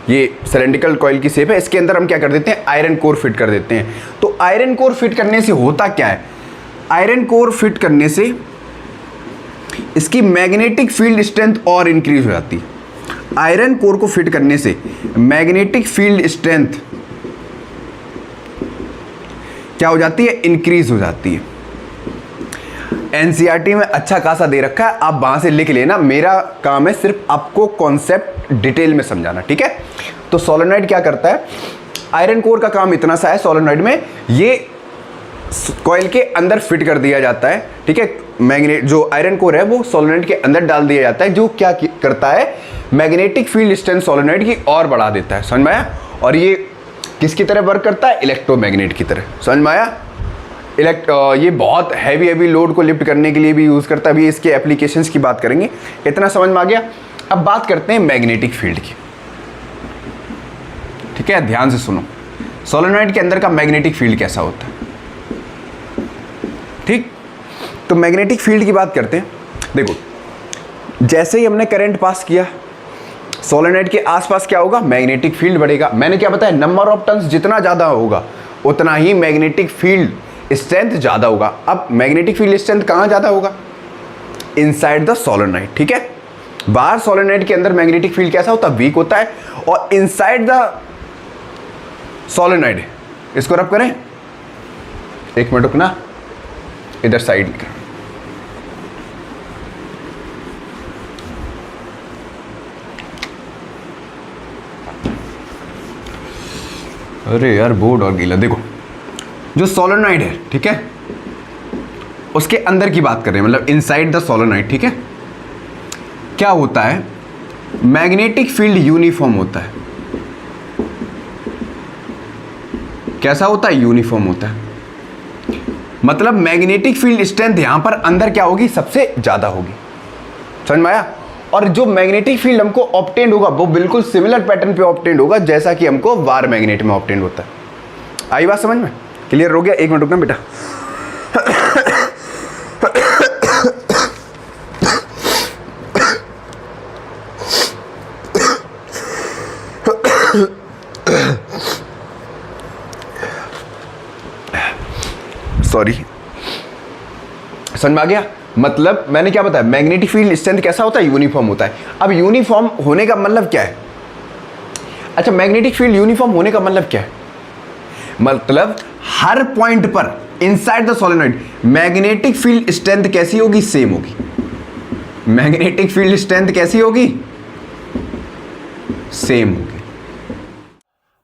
ये सिलेंड्रिकल कॉइल की शेप है, इसके अंदर हम क्या कर देते हैं? आयरन कोर फिट कर देते हैं। तो आयरन कोर फिट करने से होता क्या है? आयरन कोर फिट करने से इसकी मैग्नेटिक फील्ड स्ट्रेंथ और इंक्रीज हो जाती है। आयरन कोर को फिट करने से मैग्नेटिक फील्ड स्ट्रेंथ क्या हो जाती है? इंक्रीज हो जाती है। एनसीईआरटी में अच्छा खासा दे रखा है, आप वहां से लिख लेना। मेरा काम है सिर्फ आपको कॉन्सेप्ट डिटेल में समझाना। ठीक है, तो सोलेनॉइड क्या करता है? आयरन कोर का काम इतना सा है सोलेनॉइड में, ये कॉइल के अंदर फिट कर दिया जाता है। ठीक है, मैग्नेट जो आयरन कोर है वो सोलेनॉइड के अंदर डाल दिया जाता है, जो क्या करता है? मैग्नेटिक फील्ड स्ट्रेंथ सोलेनॉइड की और बढ़ा देता है। समझ में आया? और ये किसकी तरह वर्क करता है? इलेक्ट्रोमैग्नेट की तरह। समझ में आया? ये बहुत हैवी लोड को लिफ्ट करने के लिए भी यूज़ करता है। अभी इसके एप्लीकेशंस की बात करेंगे। इतना समझ में आ गया? अब बात करते हैं मैग्नेटिक फील्ड की। ठीक है, ध्यान से सुनो। सोलेनॉइड के अंदर का मैग्नेटिक फील्ड कैसा होता है? ठीक, तो मैग्नेटिक फील्ड की बात करते हैं। देखो, जैसे ही हमने करंट पास किया, सोलेनॉइड के आसपास क्या होगा? मैग्नेटिक फील्ड बढ़ेगा। मैंने क्या बताया? नंबर ऑफ टर्न्स जितना ज़्यादा होगा उतना ही मैग्नेटिक फील्ड स्ट्रेंथ ज़्यादा होगा। अब मैग्नेटिक फील्ड स्ट्रेंथ कहाँ ज़्यादा होगा? Inside the solenoid. ठीक है, बाहर सोलेनॉइड के अंदर मैग्नेटिक फील्ड कैसा होता है? वीक होता है। और इनसाइड द सोलेनॉइड, इसको रब करें, एक मिनट रुकना, इधर साइड लिखा। अरे यार, बोर्ड और गीला। देखो, जो सोलेनॉइड है, ठीक है, उसके अंदर की बात कर रहे हैं, मतलब इनसाइड द सोलेनॉइड। ठीक है, क्या होता है? मैग्नेटिक फील्ड यूनिफॉर्म होता है। कैसा होता है? यूनिफॉर्म होता है। मतलब मैग्नेटिक फील्ड स्ट्रेंथ यहां पर अंदर क्या होगी? सबसे ज्यादा होगी। समझ में आया? और जो मैग्नेटिक फील्ड हमको ऑब्टेन होगा वो बिल्कुल सिमिलर पैटर्न पे ऑब्टेन होगा जैसा कि हमको वार मैग्नेट में ऑब्टेन होता है। आई बात समझ में? क्लियर हो गया? एक मिनट रुकना बेटा। सॉरी, समझ में आ गया? मतलब मैंने क्या बताया, मैग्नेटिक फील्ड स्ट्रेंथ कैसा होता है, यूनिफॉर्म होता है। अब यूनिफॉर्म होने का मतलब क्या है? अच्छा, मैग्नेटिक फील्ड यूनिफॉर्म होने का मतलब क्या है? मतलब हर पॉइंट पर inside the solenoid magnetic field strength कैसी होगी, सेम होगी। मैग्नेटिक फील्ड स्ट्रेंथ कैसी होगी, सेम होगी।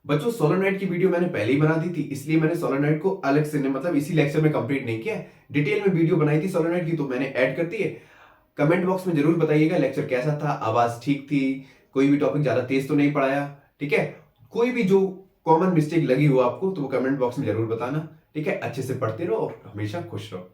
बच्चों सोलेनोइड की वीडियो मैंने पहले ही बना दी थी, इसलिए मैंने सोलेनोइड को अलग से मतलब इसी लेक्चर में कंप्लीट नहीं किया है। डिटेल में वीडियो बनाई थी सोलेनोइड की, तो मैंने ऐड कर दी है। कमेंट बॉक्स में जरूर बताइएगा लेक्चर कैसा था, आवाज ठीक थी, कोई भी टॉपिक ज्यादा तेज तो नहीं पढ़ाया, ठीक है? कोई भी जो कॉमन मिस्टेक लगी हो आपको तो वो कमेंट बॉक्स में जरूर बताना, ठीक है? अच्छे से पढ़ते रहो और हमेशा खुश रहो।